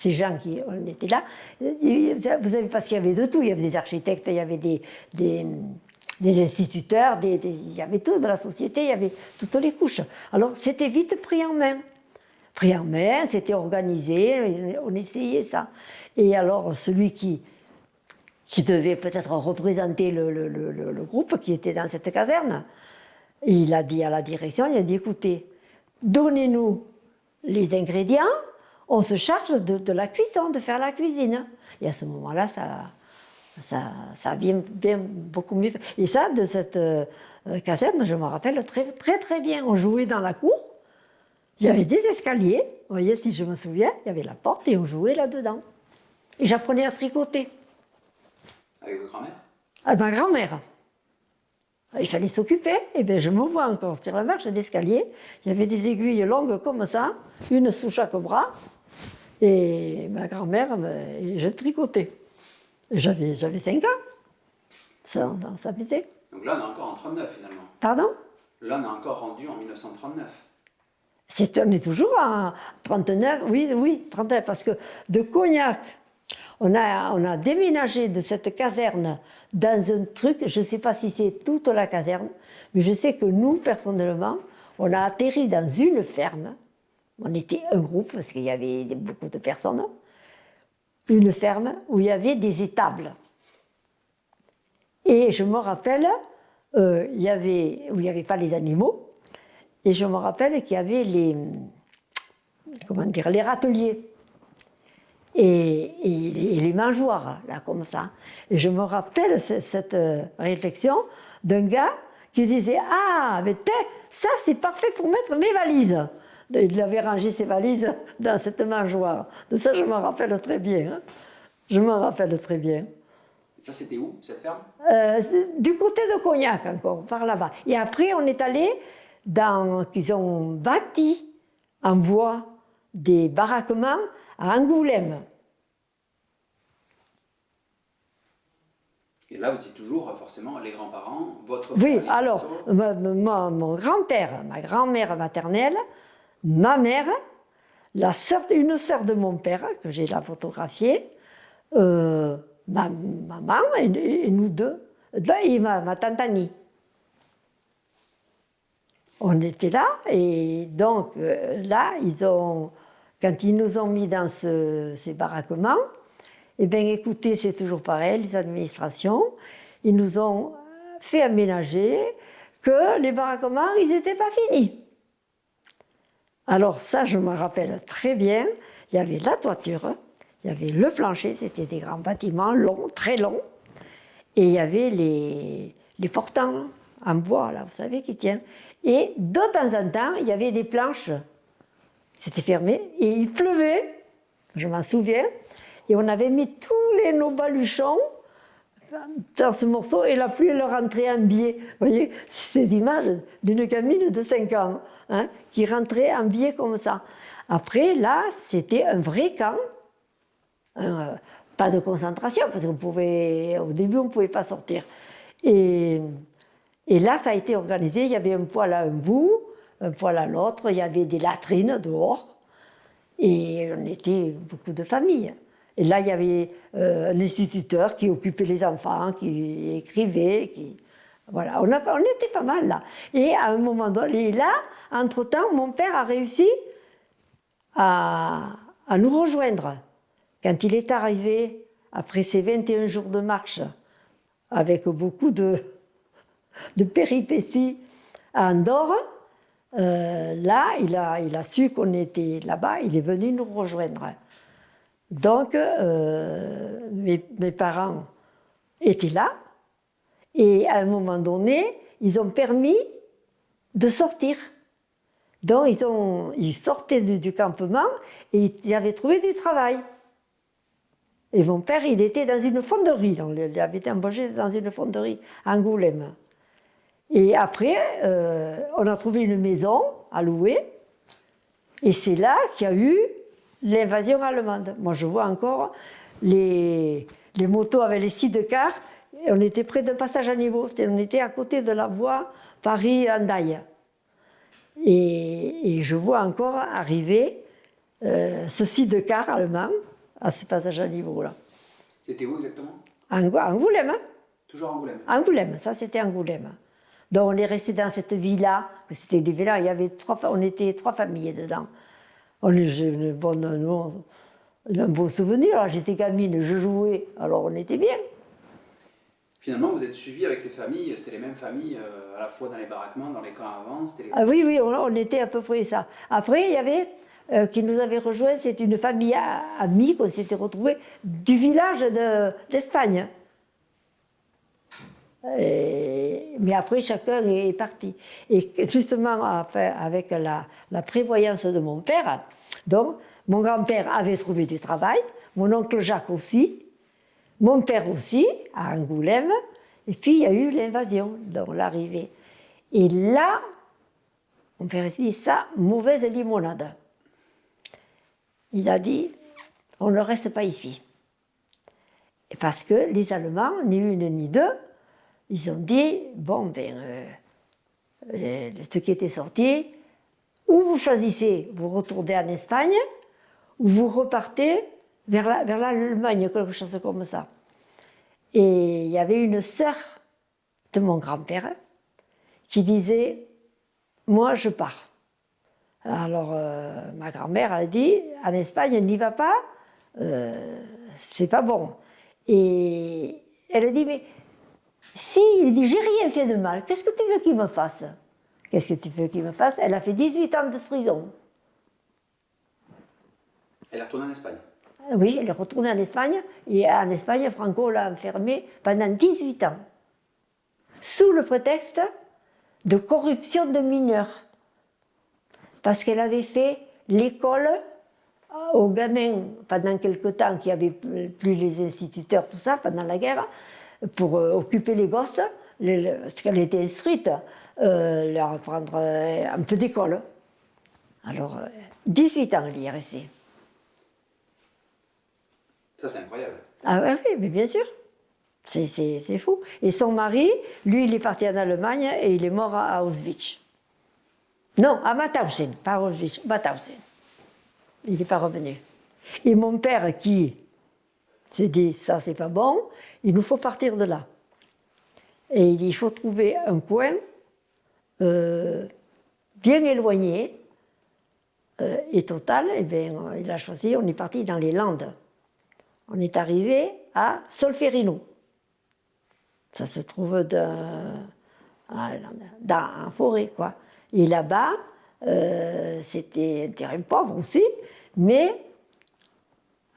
gens qui on était là, vous savez, parce qu'il y avait de tout. Il y avait des architectes, il y avait des instituteurs, il y avait tout dans la société, il y avait toutes les couches. Alors c'était vite pris en main. Pris en main, c'était organisé, on essayait ça. Et alors celui qui devait peut-être représenter le groupe qui était dans cette caserne, il a dit à la direction, il a dit écoutez, donnez-nous les ingrédients, on se charge de la cuisson, de faire la cuisine. Et à ce moment-là, ça vient bien beaucoup mieux. Et ça, de cette caserne, je me rappelle très, très, très bien. On jouait dans la cour, il y avait des escaliers, vous voyez, si je me souviens, il y avait la porte et on jouait là-dedans. Et j'apprenais à tricoter. Avec votre grand-mère? À ma grand-mère. Il fallait s'occuper, et bien je me vois encore sur la marche d'escalier, il y avait des aiguilles longues comme ça, une sous chaque bras, et ma grand-mère, je tricotais. J'avais 5 ans, ça m'était. Donc là, on est encore en 39 finalement. Pardon? Là, on est encore rendu en 1939. On est toujours en 39, oui, 39, parce que de Cognac, on a déménagé de cette caserne dans un truc, je ne sais pas si c'est toute la caserne, mais je sais que nous, personnellement, on a atterri dans une ferme. On était un groupe, parce qu'il y avait beaucoup de personnes. Une ferme où il y avait des étables. Et je me rappelle, où il n'y avait pas les animaux, et je me rappelle qu'il y avait les râteliers. Et les mangeoires, là, comme ça. Et je me rappelle cette réflexion d'un gars qui disait « Ah, mais ça, c'est parfait pour mettre mes valises !» Il avait rangé ses valises dans cette mangeoire. De ça, je me rappelle très bien. Hein. Je me rappelle très bien. Ça, c'était où, cette ferme? Du côté de Cognac, encore, par là-bas. Et après, on est allé ils ont bâti en bois des baraquements à Angoulême. Et là, vous étiez toujours forcément les grands-parents, votre Oui, frère, alors, mon grand-père, ma grand-mère maternelle, ma mère, une sœur de mon père, que j'ai la photographiée, ma maman et nous deux, et ma tante Annie. On était là, et donc là, quand ils nous ont mis dans ces baraquements, eh bien écoutez, c'est toujours pareil, les administrations, ils nous ont fait aménager que les baraquements, ils n'étaient pas finis. Alors ça, je me rappelle très bien, il y avait la toiture, il y avait le plancher, c'était des grands bâtiments longs, très longs, et il y avait les portants en bois, là, vous savez, qui tiennent. Et de temps en temps, il y avait des planches, c'était fermé, et il pleuvait, je m'en souviens, et on avait mis tous nos baluchons dans ce morceau, et la pluie leur rentrait en biais. Vous voyez, ces images d'une gamine de 5 ans, hein, qui rentrait en biais comme ça. Après, là, c'était un vrai camp, pas de concentration, parce qu'au début, on ne pouvait pas sortir. Et là, ça a été organisé, il y avait un poêle à un bout, un poêle à l'autre, il y avait des latrines dehors, et on était beaucoup de familles. Et là, il y avait un instituteur qui occupait les enfants, qui écrivait, Voilà, on était pas mal là. Et à un moment donné, là, entre-temps, mon père a réussi à nous rejoindre. Quand il est arrivé, après ses 21 jours de marche, avec beaucoup de péripéties à Andorre, là, il a su qu'on était là-bas, il est venu nous rejoindre. Donc, mes parents étaient là, et à un moment donné, ils ont permis de sortir. Donc, ils sortaient du campement et ils avaient trouvé du travail. Et mon père, il était dans une fonderie, il avait été embauché dans une fonderie à Angoulême. Et après, on a trouvé une maison à louer, et c'est là qu'il y a eu l'invasion allemande. Moi, je vois encore les motos avec les 6 de car, on était près d'un passage à niveau, on était à côté de la voie Paris-Hendaye. Et je vois encore arriver ce 6 de car allemand à ce passage à niveau-là. C'était où exactement? Angoulême. Hein? Toujours Angoulême. Angoulême, ça c'était Angoulême. Donc on est resté dans cette villa, c'était des villas, on était 3 familles dedans. J'ai un beau souvenir, j'étais gamine, je jouais, alors on était bien. Finalement, vous êtes suivi avec ces familles, c'était les mêmes familles, à la fois dans les baraquements, dans les camps avant, Ah oui, on était à peu près ça. Après, il y avait, qui nous avait rejoint, c'est une famille amie qu'on s'était retrouvés du village d'Espagne. Mais après, chacun est parti. Et justement, avec la prévoyance de mon père, donc, mon grand-père avait trouvé du travail, mon oncle Jacques aussi, mon père aussi, à Angoulême, et puis il y a eu l'invasion, donc l'arrivée. Et là, mon père a dit, ça, mauvaise limonade. Il a dit, on ne reste pas ici. Et parce que les Allemands, ni une ni deux, ils ont dit, bon, ce qui était sorti, ou vous choisissez, vous retournez en Espagne, ou vous repartez vers l'Allemagne, quelque chose comme ça. Et il y avait une sœur de mon grand-père qui disait, moi je pars. Alors ma grand-mère a dit, en Espagne, n'y va pas, c'est pas bon. Et elle a dit, mais si, il dit, j'ai rien fait de mal, qu'est-ce que tu veux qu'il me fasse? Qu'est-ce que tu veux qu'il me fasse? Elle a fait 18 ans de prison. Elle est retournée en Espagne? Oui, elle est retournée en Espagne, et en Espagne, Franco l'a enfermée pendant 18 ans, sous le prétexte de corruption de mineurs. Parce qu'elle avait fait l'école aux gamins pendant quelque temps, qu'il n'y avait plus les instituteurs, tout ça, pendant la guerre, pour occuper les gosses, parce qu'elle était instruite, leur apprendre un peu d'école. Alors, 18 ans, elle y est restée. Ça, c'est incroyable. Ah oui, mais bien sûr. C'est fou. Et son mari, lui, il est parti en Allemagne et il est mort à Auschwitz. Non, à Mauthausen, pas Auschwitz, Mauthausen. Il n'est pas revenu. Et mon père, qui s'est dit, ça c'est pas bon, il nous faut partir de là. Et il dit, il faut trouver un coin bien éloigné. Et total, eh bien, il a choisi, on est parti dans les Landes. On est arrivé à Solferino. Ça se trouve en forêt, quoi. Et là-bas, c'était un terrain pauvre aussi, mais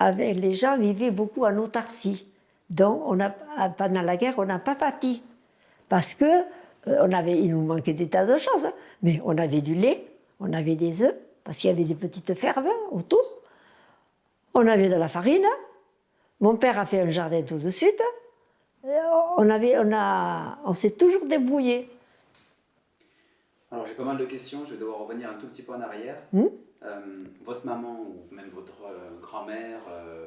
les gens vivaient beaucoup en autarcie. Donc, pendant la guerre, on n'a pas pâti. Parce que il nous manquait des tas de choses, hein, mais on avait du lait, on avait des œufs, parce qu'il y avait des petites fermes autour. On avait de la farine. Mon père a fait un jardin tout de suite. On s'est toujours débrouillé. Alors j'ai pas mal de questions, je vais devoir revenir un tout petit peu en arrière. Votre maman ou même votre grand-mère,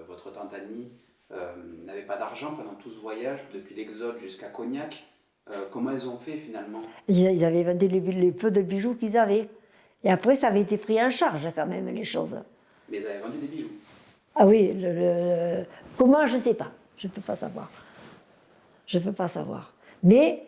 votre tante Annie, n'avaient pas d'argent pendant tout ce voyage, depuis l'Exode jusqu'à Cognac. Comment elles ont fait finalement? Ils avaient vendu les peu de bijoux qu'ils avaient. Et après, ça avait été pris en charge quand même, les choses. Mais ils avaient vendu des bijoux? Ah oui, comment, je ne sais pas. Je ne peux pas savoir. Je ne peux pas savoir. Mais,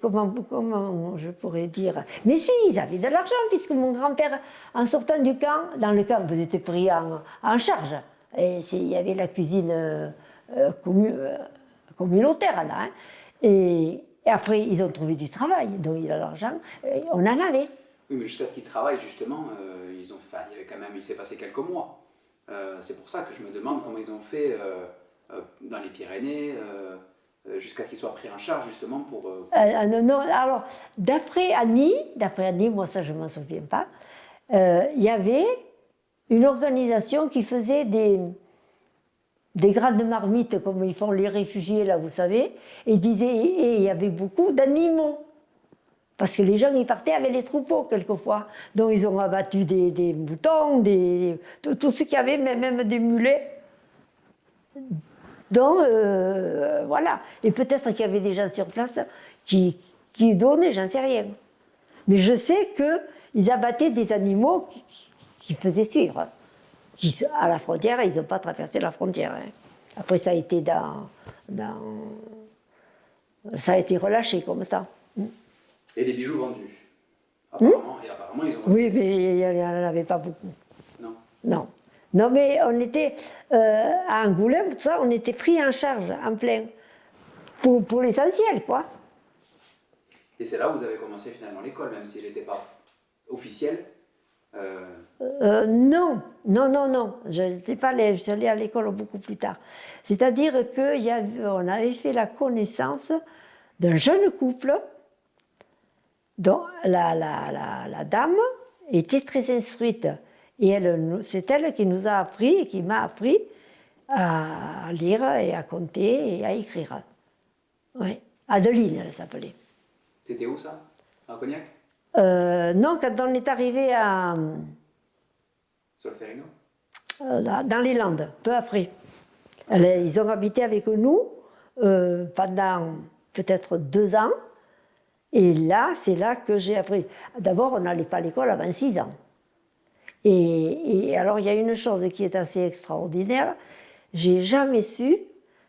comment je pourrais dire? Mais si, ils avaient de l'argent, puisque mon grand-père, en sortant du camp, dans le camp, vous étiez pris en charge. Et il y avait la cuisine communautaire, là. Hein. Et Et après, ils ont trouvé du travail, donc il a l'argent, on en avait. Oui, mais jusqu'à ce qu'ils travaillent, justement, il s'est passé quelques mois. C'est pour ça que je me demande comment ils ont fait dans les Pyrénées, jusqu'à ce qu'ils soient pris en charge, justement, pour... Non, non, alors, d'après Annie, moi ça je ne m'en souviens pas, il y avait une organisation qui faisait des grandes marmites comme ils font les réfugiés, là, vous savez, et il y avait beaucoup d'animaux. Parce que les gens, ils partaient avec les troupeaux, quelquefois. Donc, ils ont abattu des moutons, tout ce qu'il y avait, même des mulets. Donc, voilà. Et peut-être qu'il y avait des gens sur place qui donnaient, j'en sais rien. Mais je sais qu'ils abattaient des animaux qui faisaient suivre. À la frontière, ils n'ont pas traversé la frontière. Hein. Après, ça a été ça a été relâché comme ça. Et les bijoux vendus. Apparemment, et apparemment, ils ont... Oui, mais il n'y en avait pas beaucoup. Non. Non. Non, mais on était à Angoulême, tout ça, on était pris en charge, en plein. Pour l'essentiel, quoi. Et c'est là où vous avez commencé finalement l'école, même si elle n'était pas officielle. Non, non, non, non. Je n'étais pas allée, je suis allée à l'école beaucoup plus tard. C'est-à-dire qu'on avait fait la connaissance d'un jeune couple dont la dame était très instruite. Et c'est elle qui nous a appris, qui m'a appris à lire et à compter et à écrire. Oui. Adeline, elle s'appelait. C'était où ça? À Cognac? Non, quand on est arrivé à... Solferino? Dans les Landes, peu après. Ils ont habité avec nous pendant peut-être 2 ans. Et là, c'est là que j'ai appris. D'abord, on n'allait pas à l'école avant 6 ans. Et alors, il y a une chose qui est assez extraordinaire. J'ai jamais su,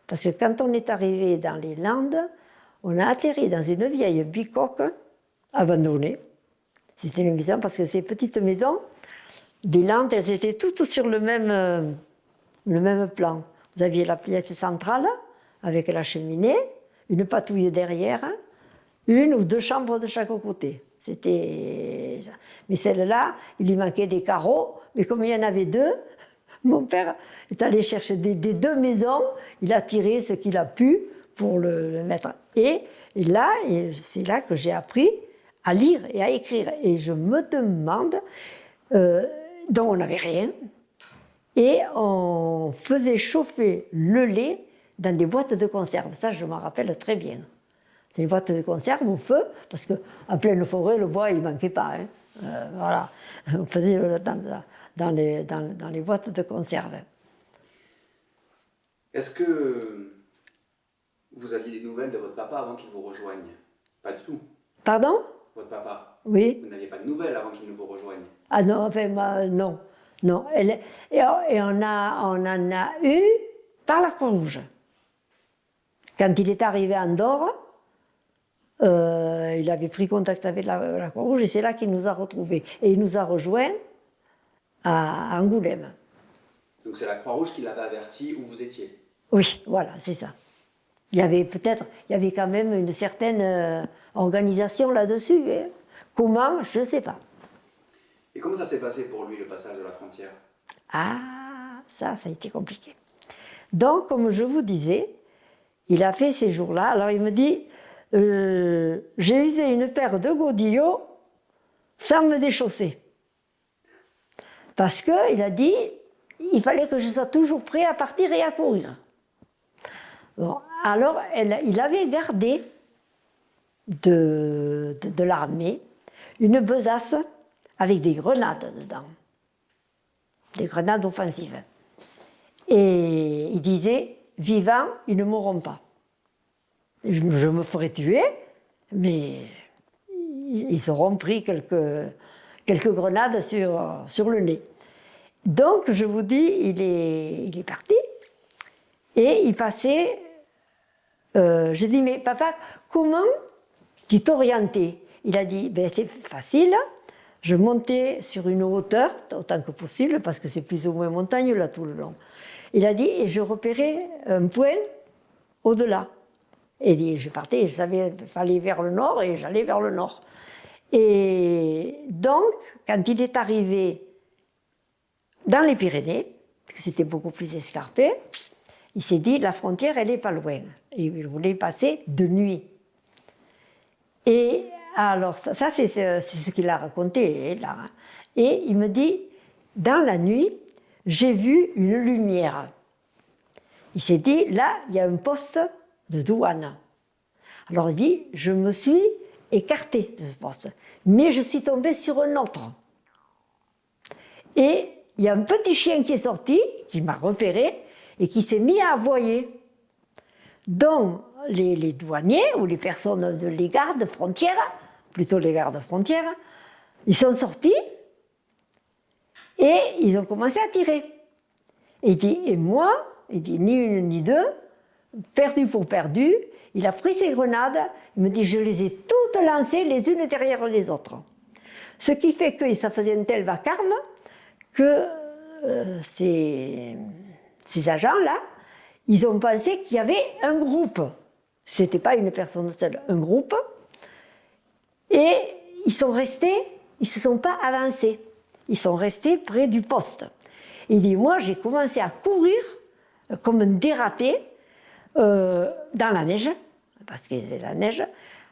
parce que quand on est arrivé dans les Landes, on a atterri dans une vieille bicoque abandonnée. C'était une maison, parce que ces petites maisons, des Landes, elles étaient toutes sur le même plan. Vous aviez la pièce centrale, avec la cheminée, une patouille derrière, 1 ou 2 chambres de chaque côté. C'était ça. Mais celle-là, il lui manquait des carreaux, mais comme il y en avait 2, mon père est allé chercher des 2 maisons, il a tiré ce qu'il a pu pour le mettre. Et là, c'est là que j'ai appris à lire et à écrire. Et je me demande, donc on n'avait rien, et on faisait chauffer le lait dans des boîtes de conserve. Ça, je m'en rappelle très bien. C'est une boîte de conserve au feu, parce qu'en pleine forêt, le bois, il ne manquait pas. Hein. Voilà, on faisait dans les boîtes de conserve. Est-ce que vous aviez des nouvelles de votre papa avant qu'il vous rejoigne? Pas du tout. Pardon? Votre papa? Oui. Vous n'aviez pas de nouvelles avant qu'il ne vous rejoigne? Ah non, enfin, non. Non. Et on en a eu par la Croix-Rouge. Quand il est arrivé à Andorre, il avait pris contact avec la Croix-Rouge et c'est là qu'il nous a retrouvés. Et il nous a rejoints à Angoulême. Donc c'est la Croix-Rouge qui l'avait averti où vous étiez? Oui, voilà, c'est ça. Il y avait quand même une certaine organisation là-dessus. Hein. Comment? Je ne sais pas. Et comment ça s'est passé pour lui, le passage de la frontière? Ah, ça a été compliqué. Donc, comme je vous disais, il a fait ces jours-là. Alors il me dit, j'ai usé une paire de godillots sans me déchausser. Parce qu'il a dit, il fallait que je sois toujours prêt à partir et à courir. Bon, alors il avait gardé de l'armée une besace avec des grenades dedans. Des grenades offensives. Et il disait, vivants, ils ne mourront pas. Je me ferai tuer, mais ils auront pris quelques grenades sur le nez. Donc, je vous dis, il est parti, et il passait... je dis, mais papa, comment tu t'orientais? Il a dit, ben, c'est facile, je montais sur une hauteur, autant que possible, parce que c'est plus ou moins montagne là tout le long. Il a dit, et je repérais un point au-delà. Et je partais, je savais qu'il fallait vers le nord et j'allais vers le nord. Et donc, quand il est arrivé dans les Pyrénées, parce que c'était beaucoup plus escarpé, il s'est dit la frontière elle n'est pas loin. Et il voulait passer de nuit. Et alors, ça c'est ce qu'il a raconté là. Et il me dit, dans la nuit, j'ai vu une lumière. Il s'est dit, là, il y a un poste de douane. Alors il dit, je me suis écarté de ce poste, mais je suis tombé sur un autre. Et il y a un petit chien qui est sorti, qui m'a repéré, et qui s'est mis à aboyer. Donc les douaniers, ou les personnes les gardes frontières, plutôt les gardes frontières, ils sont sortis, et ils ont commencé à tirer. Et il dit, et moi, il dit, ni une ni deux, perdu pour perdu, il a pris ses grenades, il me dit, je les ai toutes lancées les unes derrière les autres. Ce qui fait que ça faisait un tel vacarme que ces agents-là, ils ont pensé qu'il y avait un groupe. Ce n'était pas une personne seule, un groupe. Et ils sont restés, ils ne se sont pas avancés. Ils sont restés près du poste. Il dit, moi j'ai commencé à courir comme un dératé dans la neige, parce qu'il y avait la neige.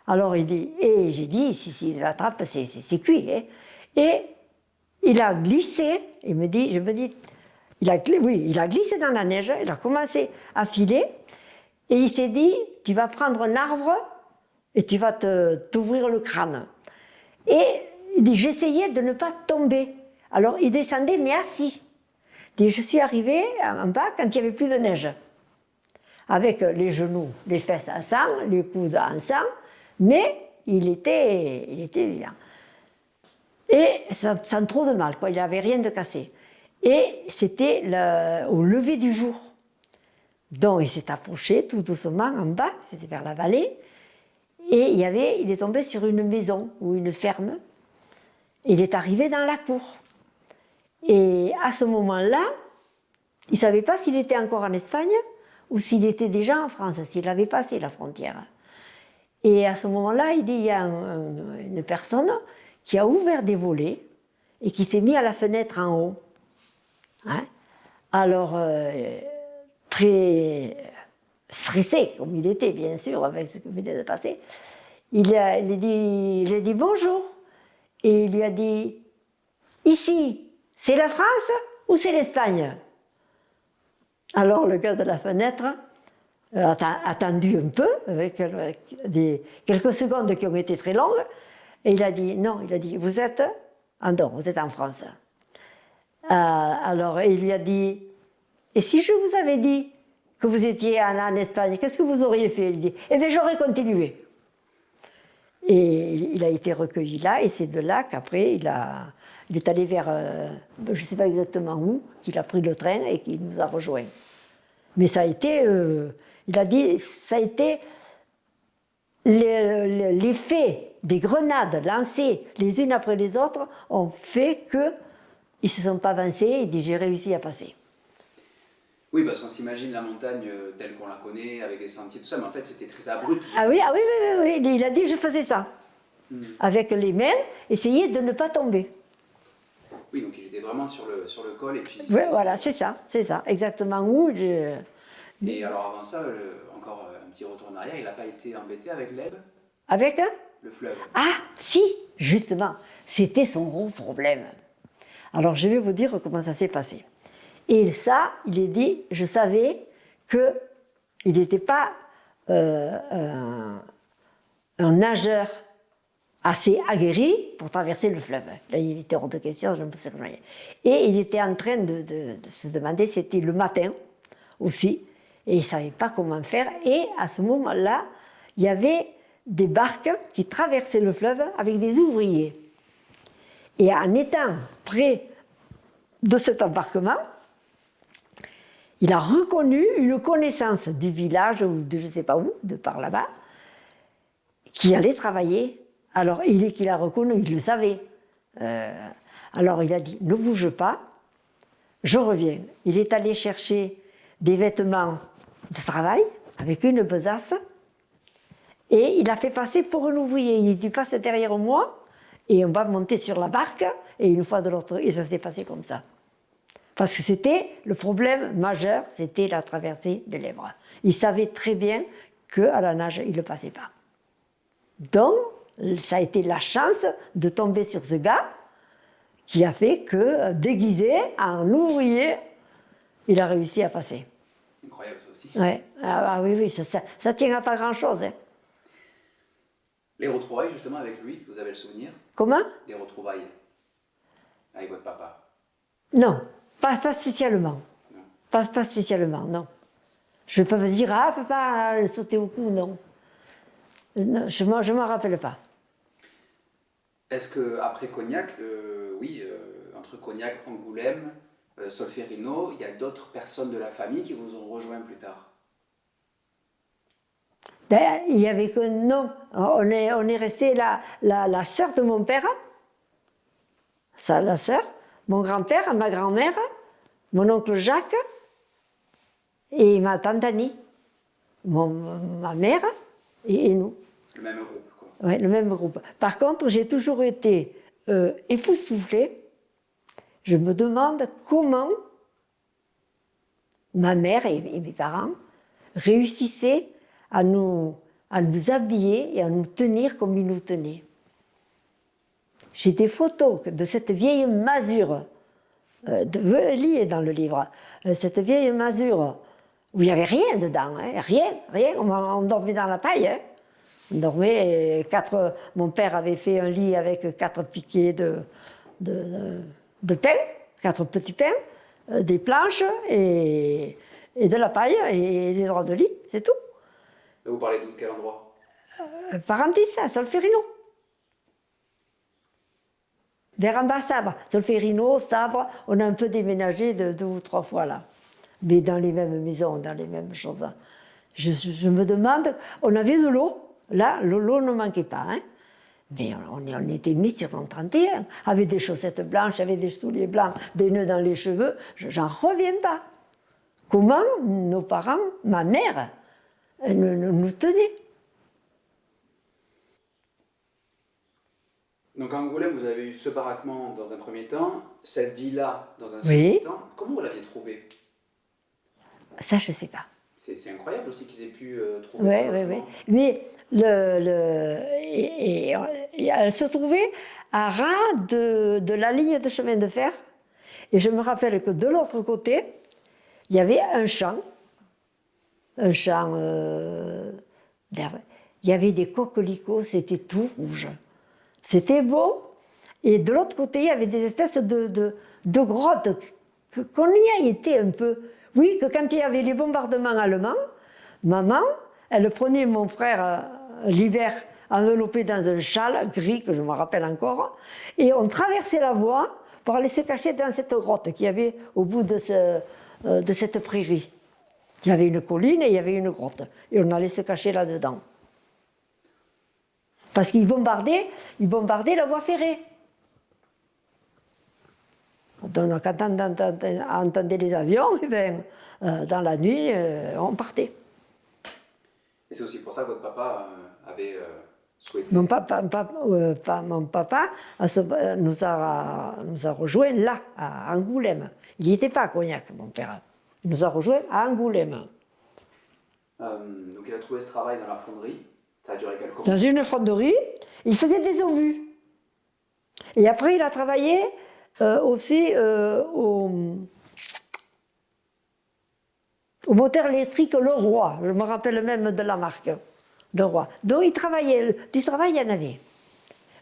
Alors il dit, et j'ai dit, si l'attrape, c'est cuit. Hein. Et il a glissé, je me dis, il a glissé dans la neige, il a commencé à filer, et il s'est dit, tu vas prendre un arbre et tu vas t'ouvrir le crâne. Et il dit, j'essayais de ne pas tomber. Alors il descendait, mais assis. Il dit, je suis arrivé en bas quand il n'y avait plus de neige, avec les genoux, les fesses en sang, les coudes en sang, mais il était vivant. Et sans trop de mal, quoi. Il n'avait rien de cassé. Et c'était au lever du jour. Donc il s'est approché tout doucement en bas, c'était vers la vallée, et il est tombé sur une maison ou une ferme. Il est arrivé dans la cour. Et à ce moment-là, il ne savait pas s'il était encore en Espagne ou s'il était déjà en France, s'il avait passé la frontière. Et à ce moment-là, il dit, il y a une personne qui a ouvert des volets et qui s'est mis à la fenêtre en haut. Hein? Alors, très stressé, comme il était, bien sûr, avec ce qui venait de passer, j'ai dit bonjour. Et il lui a dit, ici, c'est la France ou c'est l'Espagne? Alors le gars de la fenêtre a attendu un peu, avec quelques secondes qui ont été très longues, et il a dit, non, vous êtes en France. Alors il lui a dit, et si je vous avais dit que vous étiez en Espagne, qu'est-ce que vous auriez fait? Il dit, eh bien j'aurais continué. Et il a été recueilli là, et c'est de là qu'après il est allé vers, je ne sais pas exactement où, qu'il a pris le train et qu'il nous a rejoints. Mais ça a été, il a dit, ça a été l'effet des grenades lancées les unes après les autres ont fait qu'ils ne se sont pas avancés et dit, j'ai réussi à passer. Oui, parce qu'on s'imagine la montagne telle qu'on la connaît, avec les sentiers, tout ça, mais en fait c'était très abrupt. Ah oui, il a dit, je faisais ça. Avec les mains, essayer de ne pas tomber. Oui, donc il était vraiment sur le col et puis... Oui, voilà, c'est ça, exactement où. Et alors avant ça, encore un petit retour en arrière, il n'a pas été embêté avec l'Elbe? Avec le fleuve? Ah, si, justement, c'était son gros problème. Alors je vais vous dire comment ça s'est passé. Et ça, il est dit, je savais qu'il n'était pas un nageur assez aguerri pour traverser le fleuve. Là, il était hors de question, je ne sais pas. Et il était en train de se demander, c'était le matin aussi, et il ne savait pas comment faire. Et à ce moment-là, il y avait des barques qui traversaient le fleuve avec des ouvriers. Et en étant près de cet embarquement, il a reconnu une connaissance du village, ou de je ne sais pas où, de par là-bas, qui allait travailler. Alors, qu'il a reconnu, il le savait. Alors, il a dit, ne bouge pas, je reviens. Il est allé chercher des vêtements de travail, avec une besace, Et il a fait passer pour un ouvrier. Il dit passe derrière moi et on va monter sur la barque et une fois de l'autre. Et ça s'est passé comme ça. Parce que c'était le problème majeur, c'était la traversée de l'Èbre. Il savait très bien qu'à la nage, il ne passait pas. Donc, ça a été la chance de tomber sur ce gars qui a fait que, déguisé en ouvrier, il a réussi à passer. Incroyable ça aussi. Ouais. Oui, ça tient à pas grand-chose. Hein. Les retrouvailles justement avec lui, vous avez le souvenir Comment? des retrouvailles avec votre papa? Non, pas spécialement. Non. Pas spécialement, non. Je ne peux pas dire, ah, papa, sauter au cou, non. Non, je ne m'en rappelle pas. Est-ce qu'après Cognac, entre Cognac, Angoulême, Solferino, il y a d'autres personnes de la famille qui vous ont rejoint plus tard? Ben, il y avait que non. On est resté la sœur de mon père, la sœur, mon grand-père, ma grand-mère, mon oncle Jacques et ma tante Annie, ma mère et nous. Le même groupe, quoi. Oui, le même groupe. Par contre, j'ai toujours été époustouflée. Je me demande comment ma mère et mes parents réussissaient à nous habiller et à nous tenir comme ils nous tenaient. J'ai des photos de cette vieille masure, elle est dans le livre, cette vieille masure où il n'y avait rien dedans, hein, rien, on dormait dans la paille. Hein. On dormait, mon père avait fait un lit avec 4 piquets de pain, 4 petits pains, des planches et de la paille et des draps de lit, c'est tout. Là, vous parlez de quel endroit? Parentis, à Solferino. Vers en bas, Sabre. Solferino, Sabre, on a un peu déménagé 2 ou 3 fois là. Mais dans les mêmes maisons, dans les mêmes choses. Je me demande, on avait de l'eau. Là, l'eau ne manquait pas. Hein. Mais on était mis sur mon 31, avec des chaussettes blanches, avec des souliers blancs, des nœuds dans les cheveux. J'en reviens pas. Comment nos parents, ma mère, nous tenaient. Donc à Angoulême, vous avez eu ce baraquement dans un premier temps, cette villa dans un second temps. Comment vous l'aviez trouvé? Ça, je ne sais pas. C'est incroyable aussi qu'ils aient pu trouver ça. Oui. Mais elle se trouvait à ras de la ligne de chemin de fer. Et je me rappelle que de l'autre côté, il y avait un champ d'herbe. Il y avait des coquelicots, c'était tout rouge. C'était beau. Et de l'autre côté, il y avait des espèces de grottes, qu'on y a été un peu. Oui, que quand il y avait les bombardements allemands, maman, elle prenait mon frère l'hiver enveloppé dans un châle gris, que je me rappelle encore, et on traversait la voie pour aller se cacher dans cette grotte qu'il y avait au bout de cette prairie. Il y avait une colline et il y avait une grotte, et on allait se cacher là-dedans. Parce qu'ils bombardaient la voie ferrée. Donc, quand on entendait les avions, et bien, dans la nuit, on partait. Et c'est aussi pour ça que votre papa avait souhaité... Mon papa nous a rejoints là, à Angoulême. Il n'y était pas à Cognac, mon père. Il nous a rejoints à Angoulême. Donc il a trouvé ce travail dans la fonderie. Ça a duré quelques mois. Dans une fonderie, il faisait des obus. Et après, il a travaillé aussi au moteur électrique Leroy. Je me rappelle même de la marque, Leroy. Donc il travaillait, du travail il y en avait.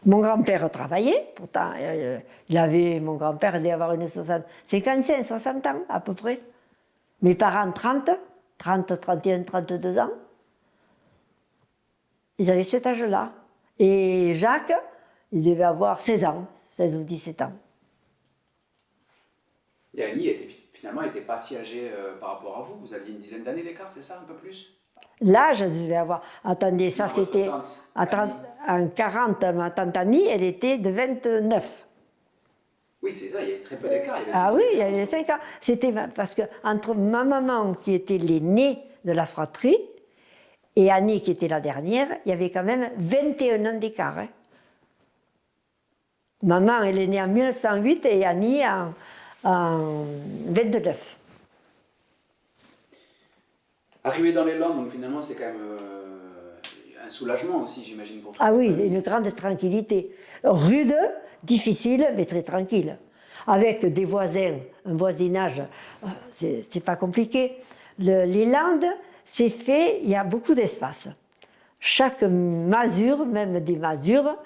Mon grand-père travaillait, pourtant mon grand-père devait avoir une 55, 60 ans à peu près. Mes parents 30, 31, 32 ans. Ils avaient cet âge-là. Et Jacques, il devait avoir 16 ans, 16 ou 17 ans. Et Annie finalement n'était pas si âgée par rapport à vous. Vous aviez une dizaine d'années d'écart, c'est ça, un peu plus? Là, je devais avoir... Attendez, ça c'était... En 40, ma tante Annie, elle était de 29. Oui, c'est ça, il y avait très peu d'écart. Oui, il y avait 5 ans. C'était parce que entre ma maman, qui était l'aînée de la fratrie, et Annie, qui était la dernière, il y avait quand même 21 ans d'écart. Hein. Maman, elle est née en 1908 et Annie en 29. Arriver dans les Landes, donc finalement, c'est quand même un soulagement aussi, j'imagine, pour toi. Ah oui, une grande tranquillité. Rude, difficile, mais très tranquille. Avec des voisins, un voisinage, c'est pas compliqué. Les Landes, c'est fait, il y a beaucoup d'espace. Chaque masure, même des masures,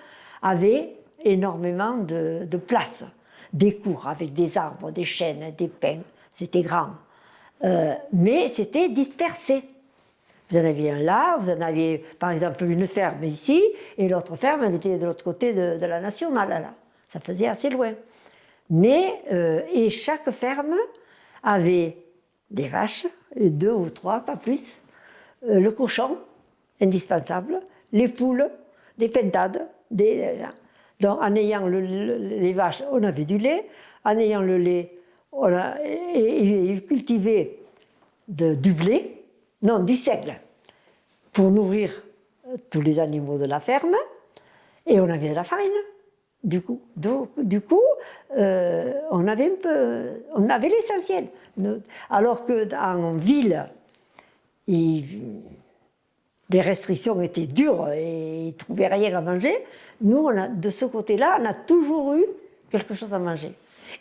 avait énormément de place. Des cours avec des arbres, des chênes, des pins, c'était grand. Mais c'était dispersé. Vous en aviez un là, vous en aviez par exemple une ferme ici, et l'autre ferme, elle était de l'autre côté de la nationale, là. Ça faisait assez loin. Mais, et chaque ferme avait des vaches, 2 ou 3, pas plus, le cochon, indispensable, les poules, des pintades, donc en ayant les vaches, on avait du lait, en ayant le lait, et cultivé du blé, non, du seigle, pour nourrir tous les animaux de la ferme, et on avait de la farine. Du coup, on avait l'essentiel. Alors qu'en ville, les restrictions étaient dures et ils ne trouvaient rien à manger. Nous, de ce côté-là, on a toujours eu quelque chose à manger.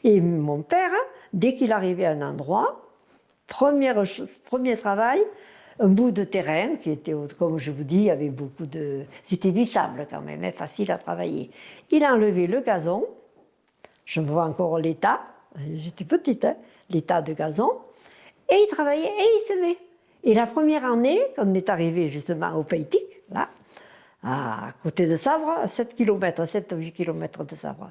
Et mon père, dès qu'il arrivait à un endroit, premier travail, un bout de terrain qui était, comme je vous dis, il y avait beaucoup de... C'était du sable quand même, facile à travailler. Il a enlevé le gazon, je me vois encore l'état, j'étais petite, hein, l'état de gazon, et il travaillait et il semait. Et la première année, quand on est arrivé justement au Pays-Tic, là, à côté de Sabre, 7-8 km de Sabre,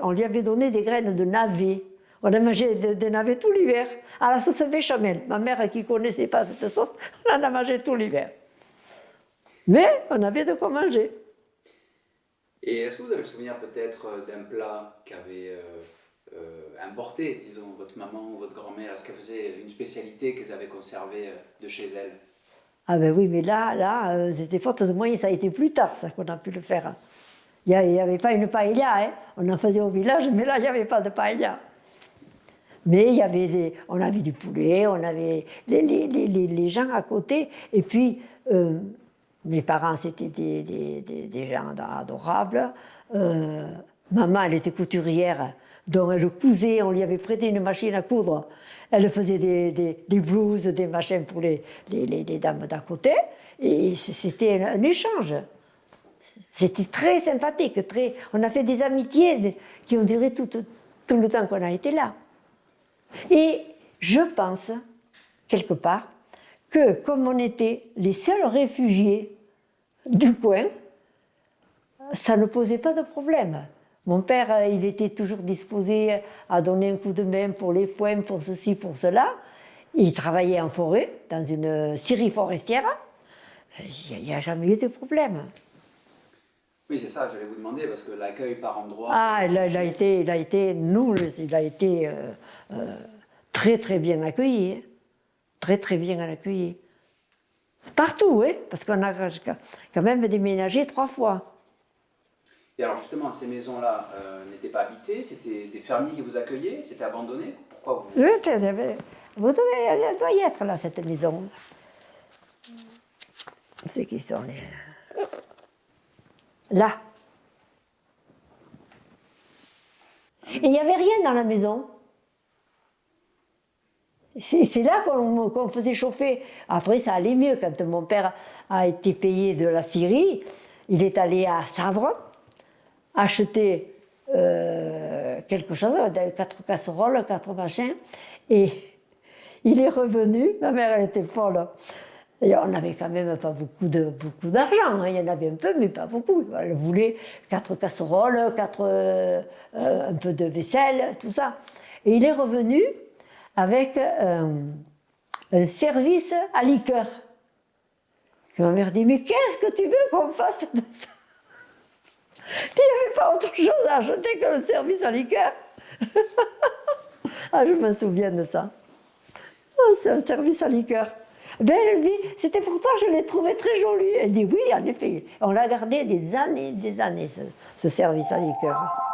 on lui avait donné des graines de navet. On a mangé des navets tout l'hiver, à la sauce béchamel. Ma mère, qui ne connaissait pas cette sauce, on en a mangé tout l'hiver. Mais on avait de quoi manger. Et est-ce que vous avez le souvenir peut-être d'un plat qu'avait importé, disons, votre maman ou votre grand-mère? Est-ce qu'elle faisait une spécialité qu'elles avaient conservée de chez elles? Ah ben oui, mais là, c'était faute de moyens, ça a été plus tard, ça, qu'on a pu le faire. Il n'y avait pas une paella, hein. On en faisait au village, mais là, il n'y avait pas de paella. Mais on avait du poulet, on avait les gens à côté. Et puis, mes parents, c'était des gens adorables. Maman, elle était couturière, donc elle cousait, on lui avait prêté une machine à coudre. Elle faisait des blouses, des machins pour les dames d'à côté. Et c'était un échange. C'était très sympathique. On a fait des amitiés qui ont duré tout le temps qu'on a été là. Et je pense, quelque part, que comme on était les seuls réfugiés du coin, ça ne posait pas de problème. Mon père, il était toujours disposé à donner un coup de main pour les foins, pour ceci, pour cela. Il travaillait en forêt, dans une scierie forestière. Il n'y a jamais eu de problème. Oui, c'est ça, j'allais vous demander, parce que l'accueil par endroit... Ah, il a été très très bien accueilli. Hein. Très très bien accueilli. Partout, hein, parce qu'on a quand même déménagé 3 fois. Et alors justement, ces maisons-là n'étaient pas habitées, c'était des fermiers qui vous accueillaient, c'était abandonné? Pourquoi vous... Oui, elle doit y être là, cette maison. C'est qui sont les... Là. Et il n'y avait rien dans la maison. C'est là qu'on faisait chauffer. Après, ça allait mieux. Quand mon père a été payé de la Syrie, il est allé à Sabre acheter quelque chose, 4 casseroles, 4 machins, et il est revenu. Ma mère, elle était folle. Et on n'avait quand même pas beaucoup d'argent, hein. Il y en avait un peu, mais pas beaucoup. Elle voulait 4 casseroles, un peu de vaisselle, tout ça. Et il est revenu avec un service à liqueur. Et ma mère dit, mais qu'est-ce que tu veux qu'on fasse de ça? Il n'y avait pas autre chose à acheter que le service à liqueur. Ah, je me souviens de ça. Oh, c'est un service à liqueur. Ben, elle dit, c'était pourtant, je l'ai trouvé très joli. Elle dit, oui, en effet. On l'a gardé des années, ce service à liqueur.